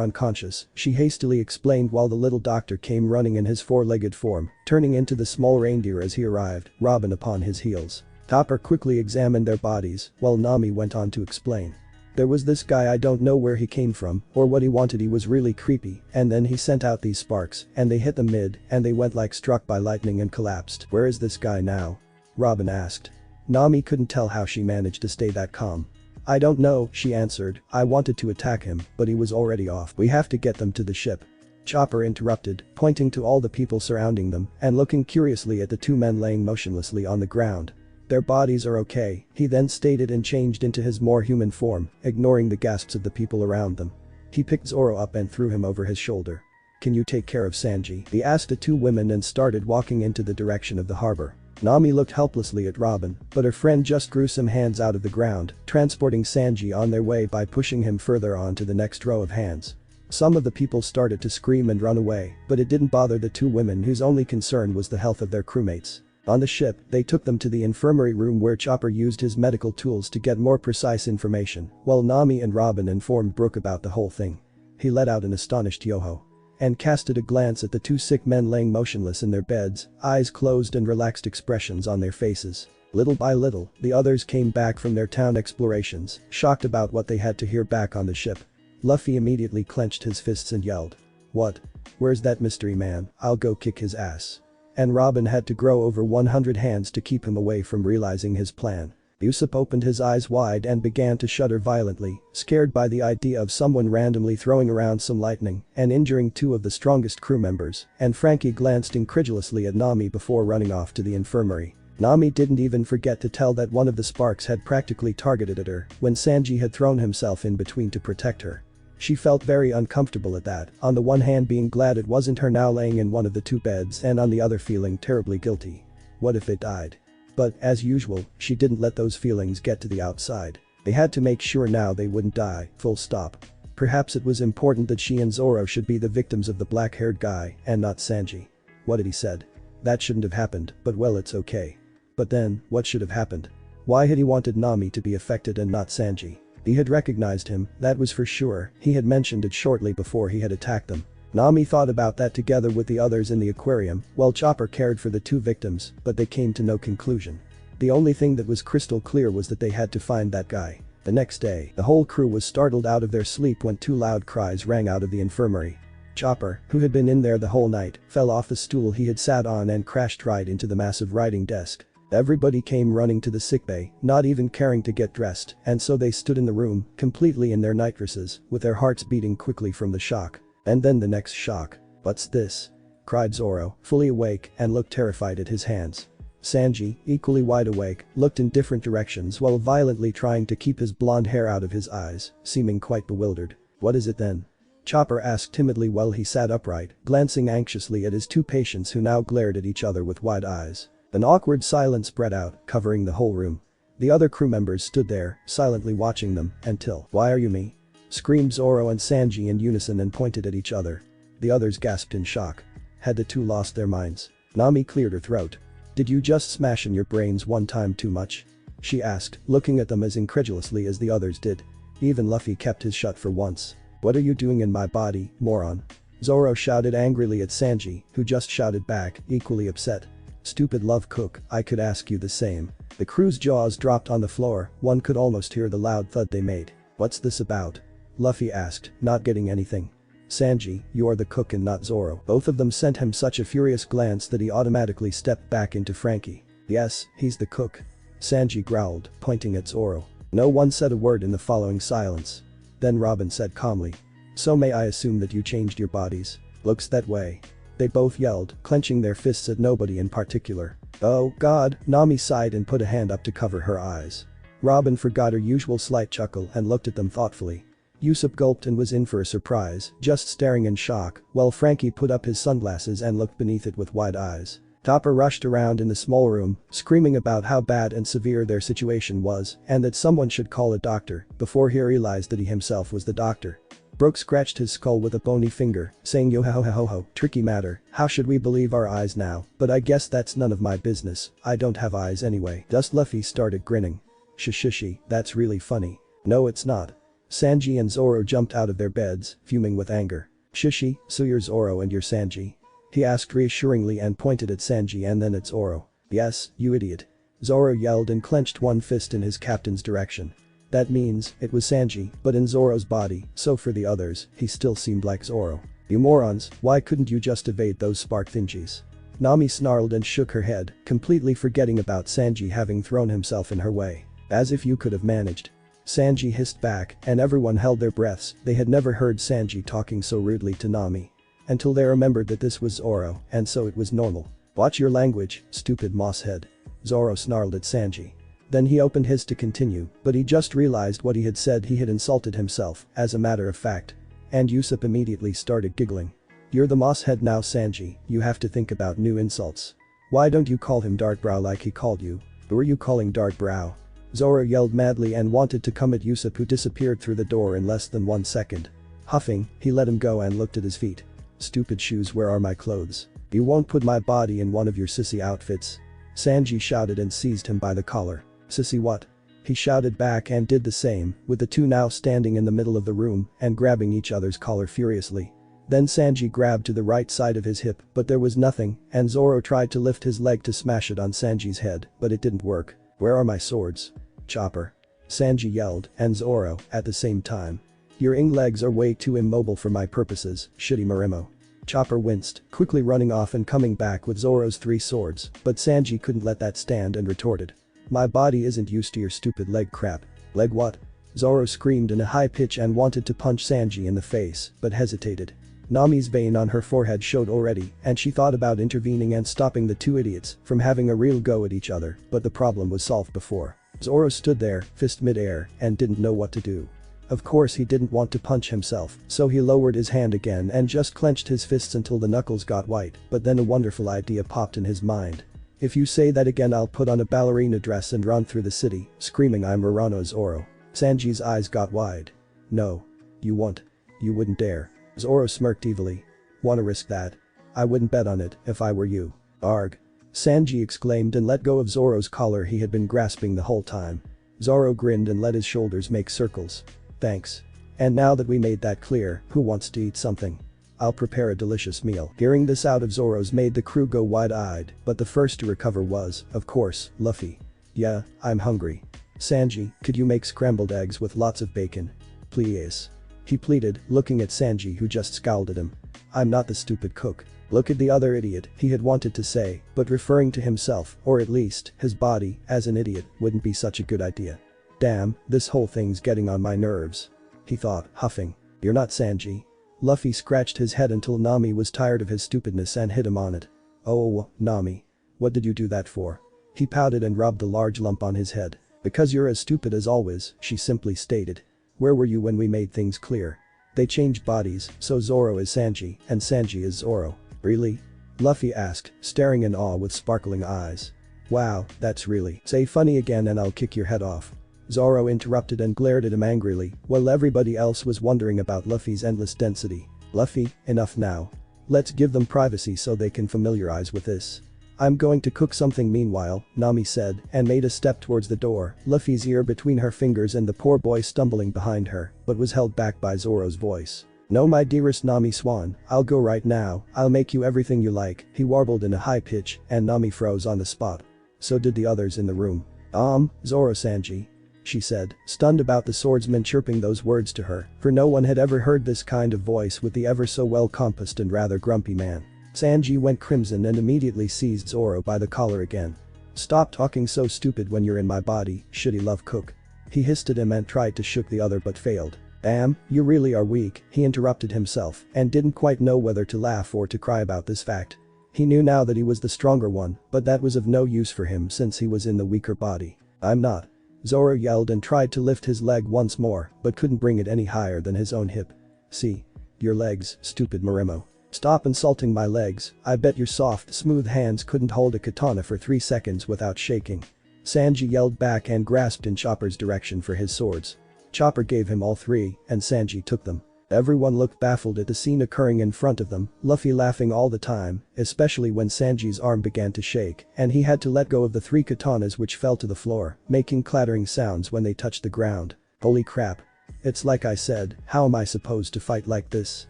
unconscious," she hastily explained while the little doctor came running in his four-legged form, turning into the small reindeer as he arrived, Robin upon his heels. Chopper quickly examined their bodies, while Nami went on to explain. "There was this guy, I don't know where he came from or what he wanted, he was really creepy, and then he sent out these sparks and they hit them mid and they went like struck by lightning and collapsed." "Where is this guy now?" Robin asked. Nami couldn't tell how she managed to stay that calm. "I don't know," she answered. "I wanted to attack him, but he was already off. We have to get them to the ship." Chopper interrupted, pointing to all the people surrounding them and looking curiously at the two men laying motionlessly on the ground. "Their bodies are okay," he then stated and changed into his more human form, ignoring the gasps of the people around them. He picked Zoro up and threw him over his shoulder. "Can you take care of Sanji?" he asked the two women and started walking into the direction of the harbor. Nami looked helplessly at Robin, but her friend just grew some hands out of the ground, transporting Sanji on their way by pushing him further on to the next row of hands. Some of the people started to scream and run away, but it didn't bother the two women whose only concern was the health of their crewmates. On the ship, they took them to the infirmary room where Chopper used his medical tools to get more precise information, while Nami and Robin informed Brook about the whole thing. He let out an astonished yoho and casted a glance at the two sick men laying motionless in their beds, eyes closed and relaxed expressions on their faces. Little by little, the others came back from their town explorations, shocked about what they had to hear back on the ship. Luffy immediately clenched his fists and yelled. "What? Where's that mystery man? I'll go kick his ass." And Robin had to grow over 100 hands to keep him away from realizing his plan. Usopp opened his eyes wide and began to shudder violently, scared by the idea of someone randomly throwing around some lightning and injuring two of the strongest crew members, and Frankie glanced incredulously at Nami before running off to the infirmary. Nami didn't even forget to tell that one of the sparks had practically targeted at her when Sanji had thrown himself in between to protect her. She felt very uncomfortable at that, on the one hand being glad it wasn't her now laying in one of the two beds and on the other feeling terribly guilty. What if it died? But, as usual, she didn't let those feelings get to the outside. They had to make sure now they wouldn't die, full stop. Perhaps it was important that she and Zoro should be the victims of the black-haired guy and not Sanji. What had he said? That shouldn't have happened, but well, it's okay. But then, what should have happened? Why had he wanted Nami to be affected and not Sanji? He had recognized him, that was for sure, he had mentioned it shortly before he had attacked them. Nami thought about that together with the others in the aquarium, while Chopper cared for the two victims, but they came to no conclusion. The only thing that was crystal clear was that they had to find that guy. The next day, the whole crew was startled out of their sleep when two loud cries rang out of the infirmary. Chopper, who had been in there the whole night, fell off the stool he had sat on and crashed right into the massive writing desk. Everybody came running to the sickbay, not even caring to get dressed, and so they stood in the room, completely in their nightdresses, with their hearts beating quickly from the shock. And then the next shock. "What's this?" cried Zoro, fully awake and looked terrified at his hands. Sanji, equally wide awake, looked in different directions while violently trying to keep his blonde hair out of his eyes, seeming quite bewildered. "What is it then?" Chopper asked timidly while he sat upright, glancing anxiously at his two patients who now glared at each other with wide eyes. An awkward silence spread out, covering the whole room. The other crew members stood there, silently watching them, until, "Why are you me?" screamed Zoro and Sanji in unison and pointed at each other. The others gasped in shock. Had the two lost their minds? Nami cleared her throat. "Did you just smash in your brains one time too much?" she asked, looking at them as incredulously as the others did. Even Luffy kept his shut for once. "What are you doing in my body, moron?" Zoro shouted angrily at Sanji, who just shouted back, equally upset. "Stupid love cook, I could ask you the same." The crew's jaws dropped on the floor, one could almost hear the loud thud they made. "What's this about?" Luffy asked, not getting anything. "Sanji, you're the cook and not Zoro." Both of them sent him such a furious glance that he automatically stepped back into Frankie. "Yes, he's the cook." Sanji growled, pointing at Zoro. No one said a word in the following silence. Then Robin said calmly. "So may I assume that you changed your bodies?" "Looks that way." They both yelled, clenching their fists at nobody in particular. "Oh, God," Nami sighed and put a hand up to cover her eyes. Robin forgot her usual slight chuckle and looked at them thoughtfully. Usopp gulped and was in for a surprise, just staring in shock, while Frankie put up his sunglasses and looked beneath it with wide eyes. Topper rushed around in the small room, screaming about how bad and severe their situation was and that someone should call a doctor, before he realized that he himself was the doctor. Brook scratched his skull with a bony finger, saying yo ho ho ho ho, tricky matter, how should we believe our eyes now, but I guess that's none of my business, I don't have eyes anyway. Dust Luffy started grinning. Shishishi, that's really funny. No it's not. Sanji and Zoro jumped out of their beds, fuming with anger. Shishi, so you're Zoro and you're Sanji? He asked reassuringly and pointed at Sanji and then at Zoro. Yes, you idiot. Zoro yelled and clenched one fist in his captain's direction. That means, it was Sanji, but in Zoro's body, so for the others, he still seemed like Zoro. You morons, why couldn't you just evade those spark thingies? Nami snarled and shook her head, completely forgetting about Sanji having thrown himself in her way. As if you could have managed. Sanji hissed back, and everyone held their breaths, they had never heard Sanji talking so rudely to Nami. Until they remembered that this was Zoro, and so it was normal. Watch your language, stupid mosshead. Zoro snarled at Sanji. Then he opened his to continue, but he just realized what he had said, he had insulted himself, as a matter of fact. And Usopp immediately started giggling. You're the mosshead now Sanji, you have to think about new insults. Why don't you call him Dartbrow like he called you? Who are you calling Dartbrow? Zoro yelled madly and wanted to come at Usopp, who disappeared through the door in less than 1 second. Huffing, he let him go and looked at his feet. Stupid shoes, where are my clothes? You won't put my body in one of your sissy outfits. Sanji shouted and seized him by the collar. Sissy what? He shouted back and did the same, with the two now standing in the middle of the room and grabbing each other's collar furiously. Then Sanji grabbed to the right side of his hip, but there was nothing, and Zoro tried to lift his leg to smash it on Sanji's head, but it didn't work. Where are my swords? Chopper. Sanji yelled, and Zoro, at the same time. Your legs are way too immobile for my purposes, shitty Marimo. Chopper winced, quickly running off and coming back with Zoro's 3 swords, but Sanji couldn't let that stand and retorted. My body isn't used to your stupid leg crap. Leg what? Zoro screamed in a high pitch and wanted to punch Sanji in the face, but hesitated. Nami's vein on her forehead showed already, and she thought about intervening and stopping the two idiots from having a real go at each other, but the problem was solved before. Zoro stood there, fist mid-air, and didn't know what to do. Of course he didn't want to punch himself, so he lowered his hand again and just clenched his fists until the knuckles got white, but then a wonderful idea popped in his mind. If you say that again I'll put on a ballerina dress and run through the city, screaming I'm Roronoa Zoro. Sanji's eyes got wide. No. You won't. You wouldn't dare. Zoro smirked evilly. Wanna risk that? I wouldn't bet on it if I were you. Arg. Sanji exclaimed and let go of Zoro's collar he had been grasping the whole time. Zoro grinned and let his shoulders make circles. Thanks. And now that we made that clear, who wants to eat something? I'll prepare a delicious meal. Hearing this out of Zoro's made the crew go wide-eyed, but the first to recover was, of course, Luffy. Yeah, I'm hungry. Sanji, could you make scrambled eggs with lots of bacon? Please. He pleaded, looking at Sanji who just scowled at him. I'm not the stupid cook. Look at the other idiot, he had wanted to say, but referring to himself, or at least, his body, as an idiot, wouldn't be such a good idea. Damn, this whole thing's getting on my nerves. He thought, huffing. You're not Sanji. Luffy scratched his head until Nami was tired of his stupidness and hit him on it. Oh, Nami. What did you do that for? He pouted and rubbed a large lump on his head. Because you're as stupid as always, she simply stated. Where were you when we made things clear? They changed bodies, so Zoro is Sanji, and Sanji is Zoro. Really? Luffy asked, staring in awe with sparkling eyes. Wow, that's really. Say funny again and I'll kick your head off. Zoro interrupted and glared at him angrily, while everybody else was wondering about Luffy's endless density. Luffy, enough now. Let's give them privacy so they can familiarize with this. I'm going to cook something meanwhile, Nami said, and made a step towards the door, Luffy's ear between her fingers and the poor boy stumbling behind her, but was held back by Zoro's voice. No my dearest Nami Swan, I'll go right now, I'll make you everything you like, he warbled in a high pitch, and Nami froze on the spot. So did the others in the room. Zoro Sanji. She said, stunned about the swordsman chirping those words to her, for no one had ever heard this kind of voice with the ever so well compassed and rather grumpy man. Sanji went crimson and immediately seized Zoro by the collar again. Stop talking so stupid when you're in my body, shitty love cook. He hissed at him and tried to shook the other but failed. Damn, you really are weak, he interrupted himself and didn't quite know whether to laugh or to cry about this fact. He knew now that he was the stronger one, but that was of no use for him since he was in the weaker body. I'm not. Zoro yelled and tried to lift his leg once more, but couldn't bring it any higher than his own hip. See? Your legs, stupid Marimo. Stop insulting my legs, I bet your soft, smooth hands couldn't hold a katana for 3 seconds without shaking. Sanji yelled back and grasped in Chopper's direction for his swords. Chopper gave him all 3, and Sanji took them. Everyone looked baffled at the scene occurring in front of them, Luffy laughing all the time, especially when Sanji's arm began to shake and he had to let go of the 3 katanas which fell to the floor, making clattering sounds when they touched the ground. Holy crap. It's like I said, how am I supposed to fight like this?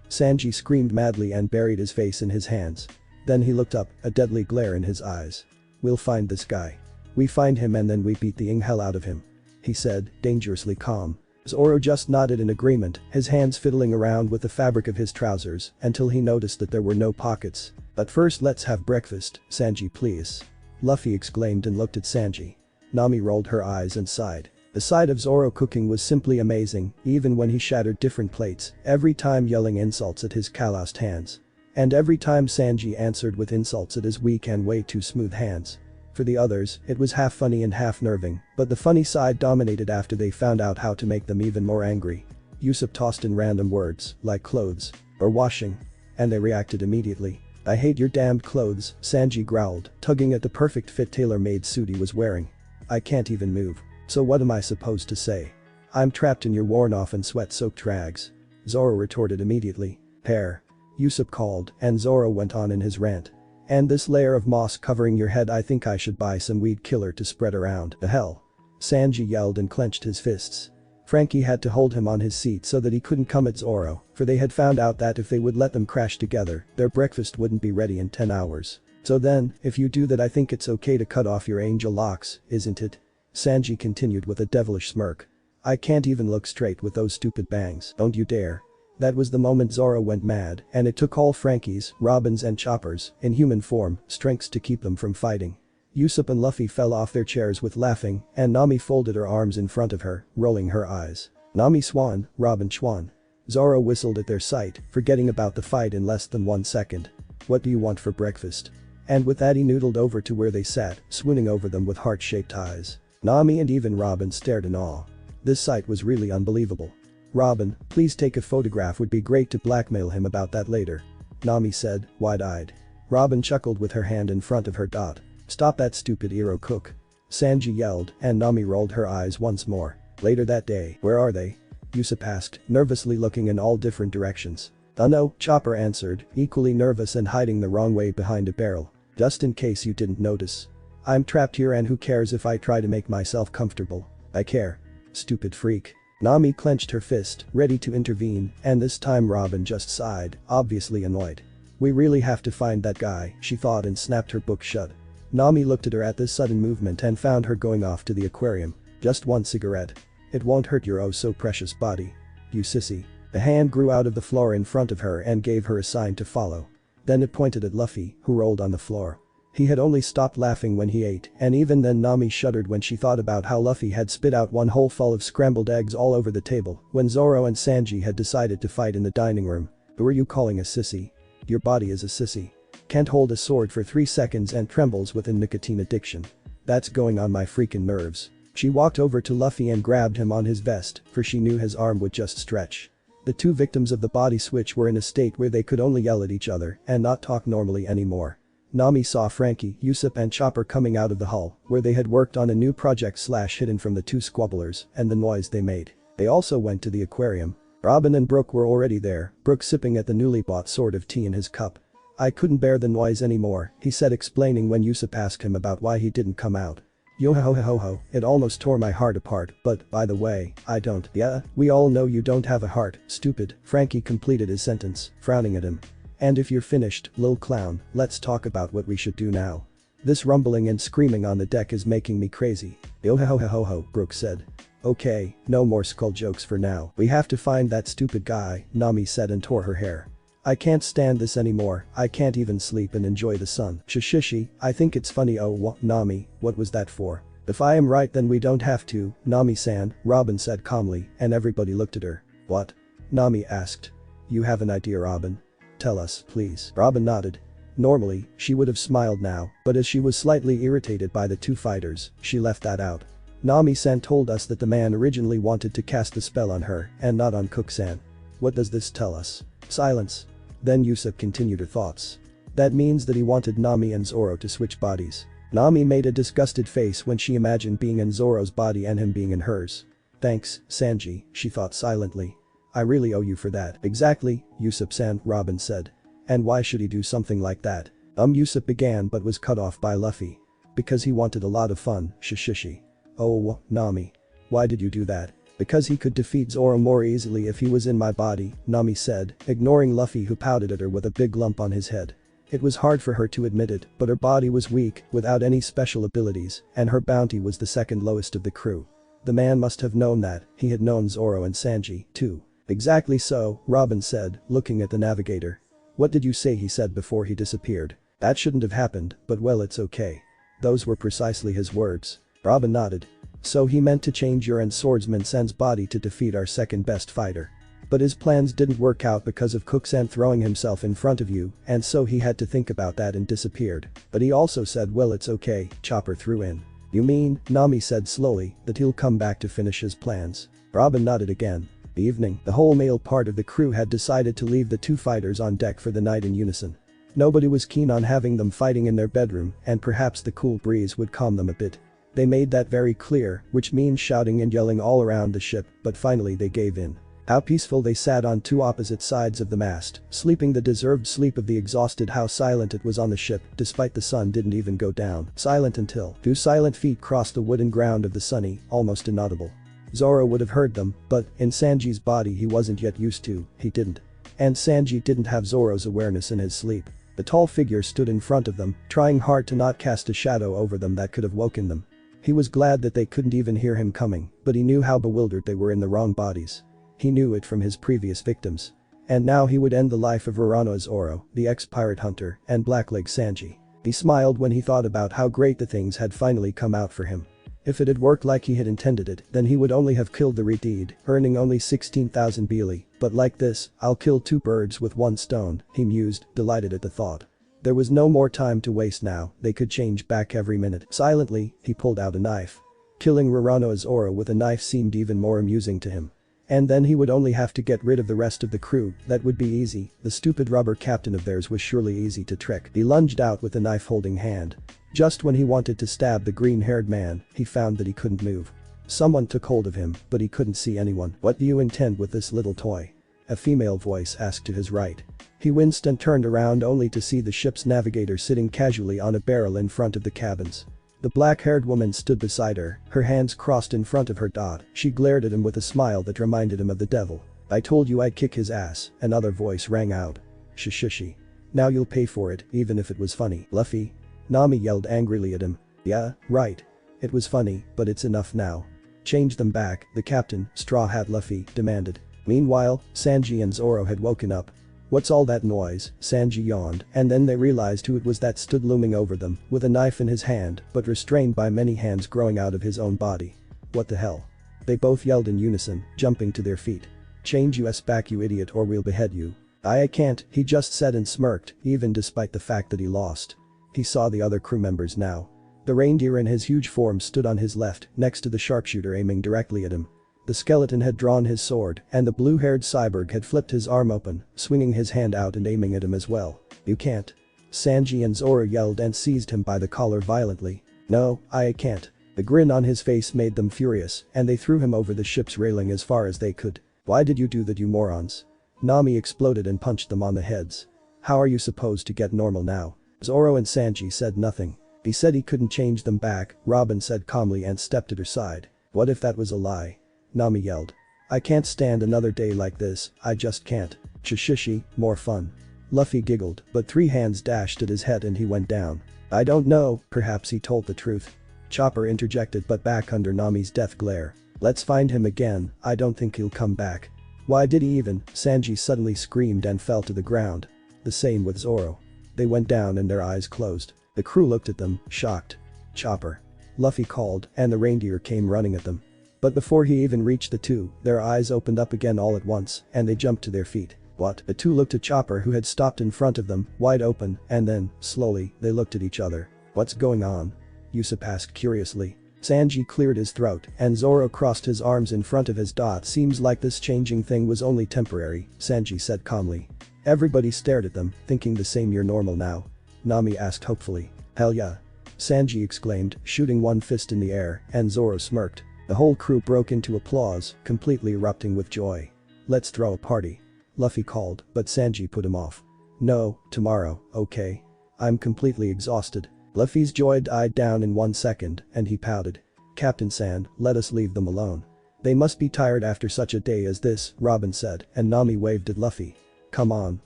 Sanji screamed madly and buried his face in his hands. Then he looked up, a deadly glare in his eyes. We'll find this guy. We find him and then we beat the hell out of him. He said, dangerously calm. Zoro just nodded in agreement, his hands fiddling around with the fabric of his trousers until he noticed that there were no pockets. But first let's have breakfast, Sanji please. Luffy exclaimed and looked at Sanji. Nami rolled her eyes and sighed. The sight of Zoro cooking was simply amazing, even when he shattered different plates, every time yelling insults at his calloused hands. And every time Sanji answered with insults at his weak and way too smooth hands. For the others, it was half funny and half nerving, but the funny side dominated after they found out how to make them even more angry. Usopp tossed in random words, like clothes, or washing. And they reacted immediately. I hate your damned clothes, Sanji growled, tugging at the perfect fit tailor-made suit he was wearing. I can't even move. So what am I supposed to say? I'm trapped in your worn-off and sweat-soaked rags. Zoro retorted immediately. Hair. Usopp called, and Zoro went on in his rant. And this layer of moss covering your head, I think I should buy some weed killer to spread around. The hell? Sanji yelled and clenched his fists. Frankie had to hold him on his seat so that he couldn't come at Zoro, for they had found out that if they would let them crash together, their breakfast wouldn't be ready in 10 hours. So then, if you do that I think it's okay to cut off your angel locks, isn't it? Sanji continued with a devilish smirk. I can't even look straight with those stupid bangs, don't you dare. That was the moment Zoro went mad, and it took all Frankie's, Robin's and Chopper's, in human form, strengths to keep them from fighting. Usopp and Luffy fell off their chairs with laughing, and Nami folded her arms in front of her, rolling her eyes. Nami swan, Robin chwan. Zoro whistled at their sight, forgetting about the fight in less than 1 second. What do you want for breakfast? And with that he noodled over to where they sat, swooning over them with heart-shaped eyes. Nami and even Robin stared in awe. This sight was really unbelievable. Robin, please take a photograph, would be great to blackmail him about that later. Nami said, wide-eyed. Robin chuckled with her hand in front of her dot. Stop that stupid Ero cook. Sanji yelled, and Nami rolled her eyes once more. Later that day, where are they? Usopp asked, nervously looking in all different directions. Dunno, Chopper answered, equally nervous and hiding the wrong way behind a barrel. Just in case you didn't notice. I'm trapped here and who cares if I try to make myself comfortable? I care. Stupid freak. Nami clenched her fist, ready to intervene, and this time Robin just sighed, obviously annoyed. We really have to find that guy, she thought and snapped her book shut. Nami looked at her at this sudden movement and found her going off to the aquarium. Just one cigarette. It won't hurt your oh so precious body. You sissy. A hand grew out of the floor in front of her and gave her a sign to follow. Then it pointed at Luffy, who rolled on the floor. He had only stopped laughing when he ate, and even then Nami shuddered when she thought about how Luffy had spit out one whole full of scrambled eggs all over the table when Zoro and Sanji had decided to fight in the dining room. Who are you calling a sissy? Your body is a sissy. Can't hold a sword for 3 seconds and trembles with a nicotine addiction. That's going on my freaking nerves. She walked over to Luffy and grabbed him on his vest, for she knew his arm would just stretch. The two victims of the body switch were in a state where they could only yell at each other and not talk normally anymore. Nami saw Frankie, Usopp and Chopper coming out of the hull, where they had worked on a new project hidden from the two squabblers, and the noise they made. They also went to the aquarium. Robin and Brook were already there, Brook sipping at the newly bought sort of tea in his cup. I couldn't bear the noise anymore, he said, explaining when Usopp asked him about why he didn't come out. Yo ho ho ho ho, it almost tore my heart apart, but, by the way, I don't. Yeah, we all know you don't have a heart, stupid, Frankie completed his sentence, frowning at him. And if you're finished, lil clown, let's talk about what we should do now. This rumbling and screaming on the deck is making me crazy. Yo ho ho ho ho, Brook said. Okay, no more skull jokes for now. We have to find that stupid guy, Nami said and tore her hair. I can't stand this anymore, I can't even sleep and enjoy the sun. Shishishi, I think it's funny. Oh Nami, what was that for? If I am right then we don't have to, Nami-san, Robin said calmly, and everybody looked at her. What? Nami asked. You have an idea, Robin? Tell us, please. Robin nodded. Normally, she would have smiled now, but as she was slightly irritated by the two fighters, she left that out. Nami-san told us that the man originally wanted to cast the spell on her and not on Cook-san. What does this tell us? Silence. Then Usopp continued her thoughts. That means that he wanted Nami and Zoro to switch bodies. Nami made a disgusted face when she imagined being in Zoro's body and him being in hers. Thanks, Sanji, she thought silently. I really owe you for that. Exactly, Usopp-san, Robin said. And why should he do something like that? Usopp began but was cut off by Luffy. Because he wanted a lot of fun, Shishishi. Oh, Nami. Why did you do that? Because he could defeat Zoro more easily if he was in my body, Nami said, ignoring Luffy who pouted at her with a big lump on his head. It was hard for her to admit it, but her body was weak, without any special abilities, and her bounty was the second lowest of the crew. The man must have known that, he had known Zoro and Sanji, too. Exactly so, Robin said, looking at the navigator. What did you say he said before he disappeared? That shouldn't have happened, but well it's okay. Those were precisely his words. Robin nodded. So he meant to change your and Swordsman Sen's body to defeat our second best fighter. But his plans didn't work out because of Cook-san throwing himself in front of you, and so he had to think about that and disappeared. But he also said well it's okay, Chopper threw in. You mean, Nami said slowly, that he'll come back to finish his plans? Robin nodded again. Evening, the whole male part of the crew had decided to leave the two fighters on deck for the night in unison. Nobody was keen on having them fighting in their bedroom, and perhaps the cool breeze would calm them a bit. They made that very clear, which means shouting and yelling all around the ship, but finally they gave in. How peaceful they sat on two opposite sides of the mast, sleeping the deserved sleep of the exhausted. How silent it was on the ship, despite the sun didn't even go down. Silent until 2 silent feet crossed the wooden ground of the sunny, almost inaudible. Zoro would have heard them, but in Sanji's body he wasn't yet used to, he didn't. And Sanji didn't have Zoro's awareness in his sleep. The tall figure stood in front of them, trying hard to not cast a shadow over them that could have woken them. He was glad that they couldn't even hear him coming, but he knew how bewildered they were in the wrong bodies. He knew it from his previous victims. And now he would end the life of Uranoa Zoro, the ex-pirate hunter, and Blackleg Sanji. He smiled when he thought about how great the things had finally come out for him. If it had worked like he had intended it, then he would only have killed the Redeed, earning only 16,000 Beely, but like this, I'll kill 2 birds with 1 stone, he mused, delighted at the thought. There was no more time to waste now, they could change back every minute. Silently, he pulled out a knife. Killing Uranoa Zoro with a knife seemed even more amusing to him. And then he would only have to get rid of the rest of the crew, that would be easy, the stupid rubber captain of theirs was surely easy to trick. He lunged out with a knife-holding hand. Just when he wanted to stab the green-haired man, he found that he couldn't move. Someone took hold of him, but he couldn't see anyone. What do you intend with this little toy? A female voice asked to his right. He winced and turned around only to see the ship's navigator sitting casually on a barrel in front of the cabins. The black-haired woman stood beside her, her hands crossed in front of her. She glared at him with a smile that reminded him of the devil. I told you I'd kick his ass, another voice rang out. Shishishi. Now you'll pay for it, even if it was funny. Luffy? Nami yelled angrily at him. Yeah, right. It was funny, but it's enough now. Change them back, the captain, Straw Hat Luffy, demanded. Meanwhile, Sanji and Zoro had woken up. What's all that noise? Sanji yawned, and then they realized who it was that stood looming over them, with a knife in his hand, but restrained by many hands growing out of his own body. What the hell? They both yelled in unison, jumping to their feet. Change us back you idiot or we'll behead you. I can't, he just said and smirked, even despite the fact that he lost. He saw the other crew members now. The reindeer in his huge form stood on his left, next to the sharpshooter aiming directly at him. The skeleton had drawn his sword, and the blue-haired cyborg had flipped his arm open, swinging his hand out and aiming at him as well. You can't. Sanji and Zoro yelled and seized him by the collar violently. No, I can't. The grin on his face made them furious, and they threw him over the ship's railing as far as they could. Why did you do that, you morons? Nami exploded and punched them on the heads. How are you supposed to get normal now? Zoro and Sanji said nothing. He said he couldn't change them back, Robin said calmly and stepped at her side. What if that was a lie? Nami yelled. I can't stand another day like this, I just can't. Shishishi, more fun. Luffy giggled, but 3 hands dashed at his head and he went down. I don't know, perhaps he told the truth. Chopper interjected but back under Nami's death glare. Let's find him again, I don't think he'll come back. Why did he even? Sanji suddenly screamed and fell to the ground. The same with Zoro. They went down and their eyes closed. The crew looked at them, shocked. Chopper. Luffy called, and the reindeer came running at them. But before he even reached the two, their eyes opened up again all at once, and they jumped to their feet. What? The two looked at Chopper who had stopped in front of them, wide open, and then, slowly, they looked at each other. What's going on? Usopp asked curiously. Sanji cleared his throat, and Zoro crossed his arms in front of his dot. Seems like this changing thing was only temporary, Sanji said calmly. Everybody stared at them, thinking the same. You're normal now? Nami asked hopefully. Hell yeah. Sanji exclaimed, shooting one fist in the air, and Zoro smirked. The whole crew broke into applause, completely erupting with joy. let's throw a party. Luffy called, but Sanji put him off. No, tomorrow, okay? I'm completely exhausted. Luffy's joy died down in 1 second, and he pouted. Captain Sand, let us leave them alone. They must be tired after such a day as this, Robin said, and Nami waved at Luffy. Come on,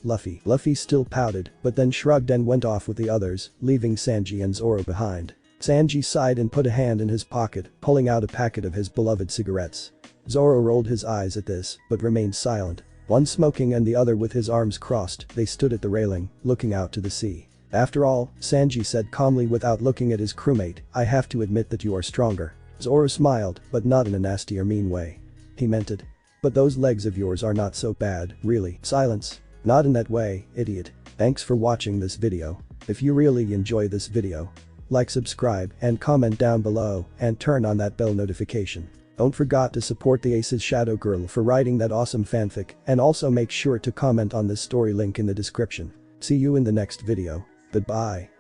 Luffy. Luffy still pouted, but then shrugged and went off with the others, leaving Sanji and Zoro behind. Sanji sighed and put a hand in his pocket, pulling out a packet of his beloved cigarettes. Zoro rolled his eyes at this, but remained silent. One smoking and the other with his arms crossed, they stood at the railing, looking out to the sea. After all, Sanji said calmly without looking at his crewmate, I have to admit that you are stronger. Zoro smiled, but not in a nasty or mean way. He meant it. But those legs of yours are not so bad, really. Silence. Not in that way, idiot. Thanks for watching this video. If you really enjoy this video, like, subscribe, and comment down below, and turn on that bell notification. Don't forget to support the Aces Shadow Girl for writing that awesome fanfic, and also make sure to comment on this story link in the description. See you in the next video. Goodbye.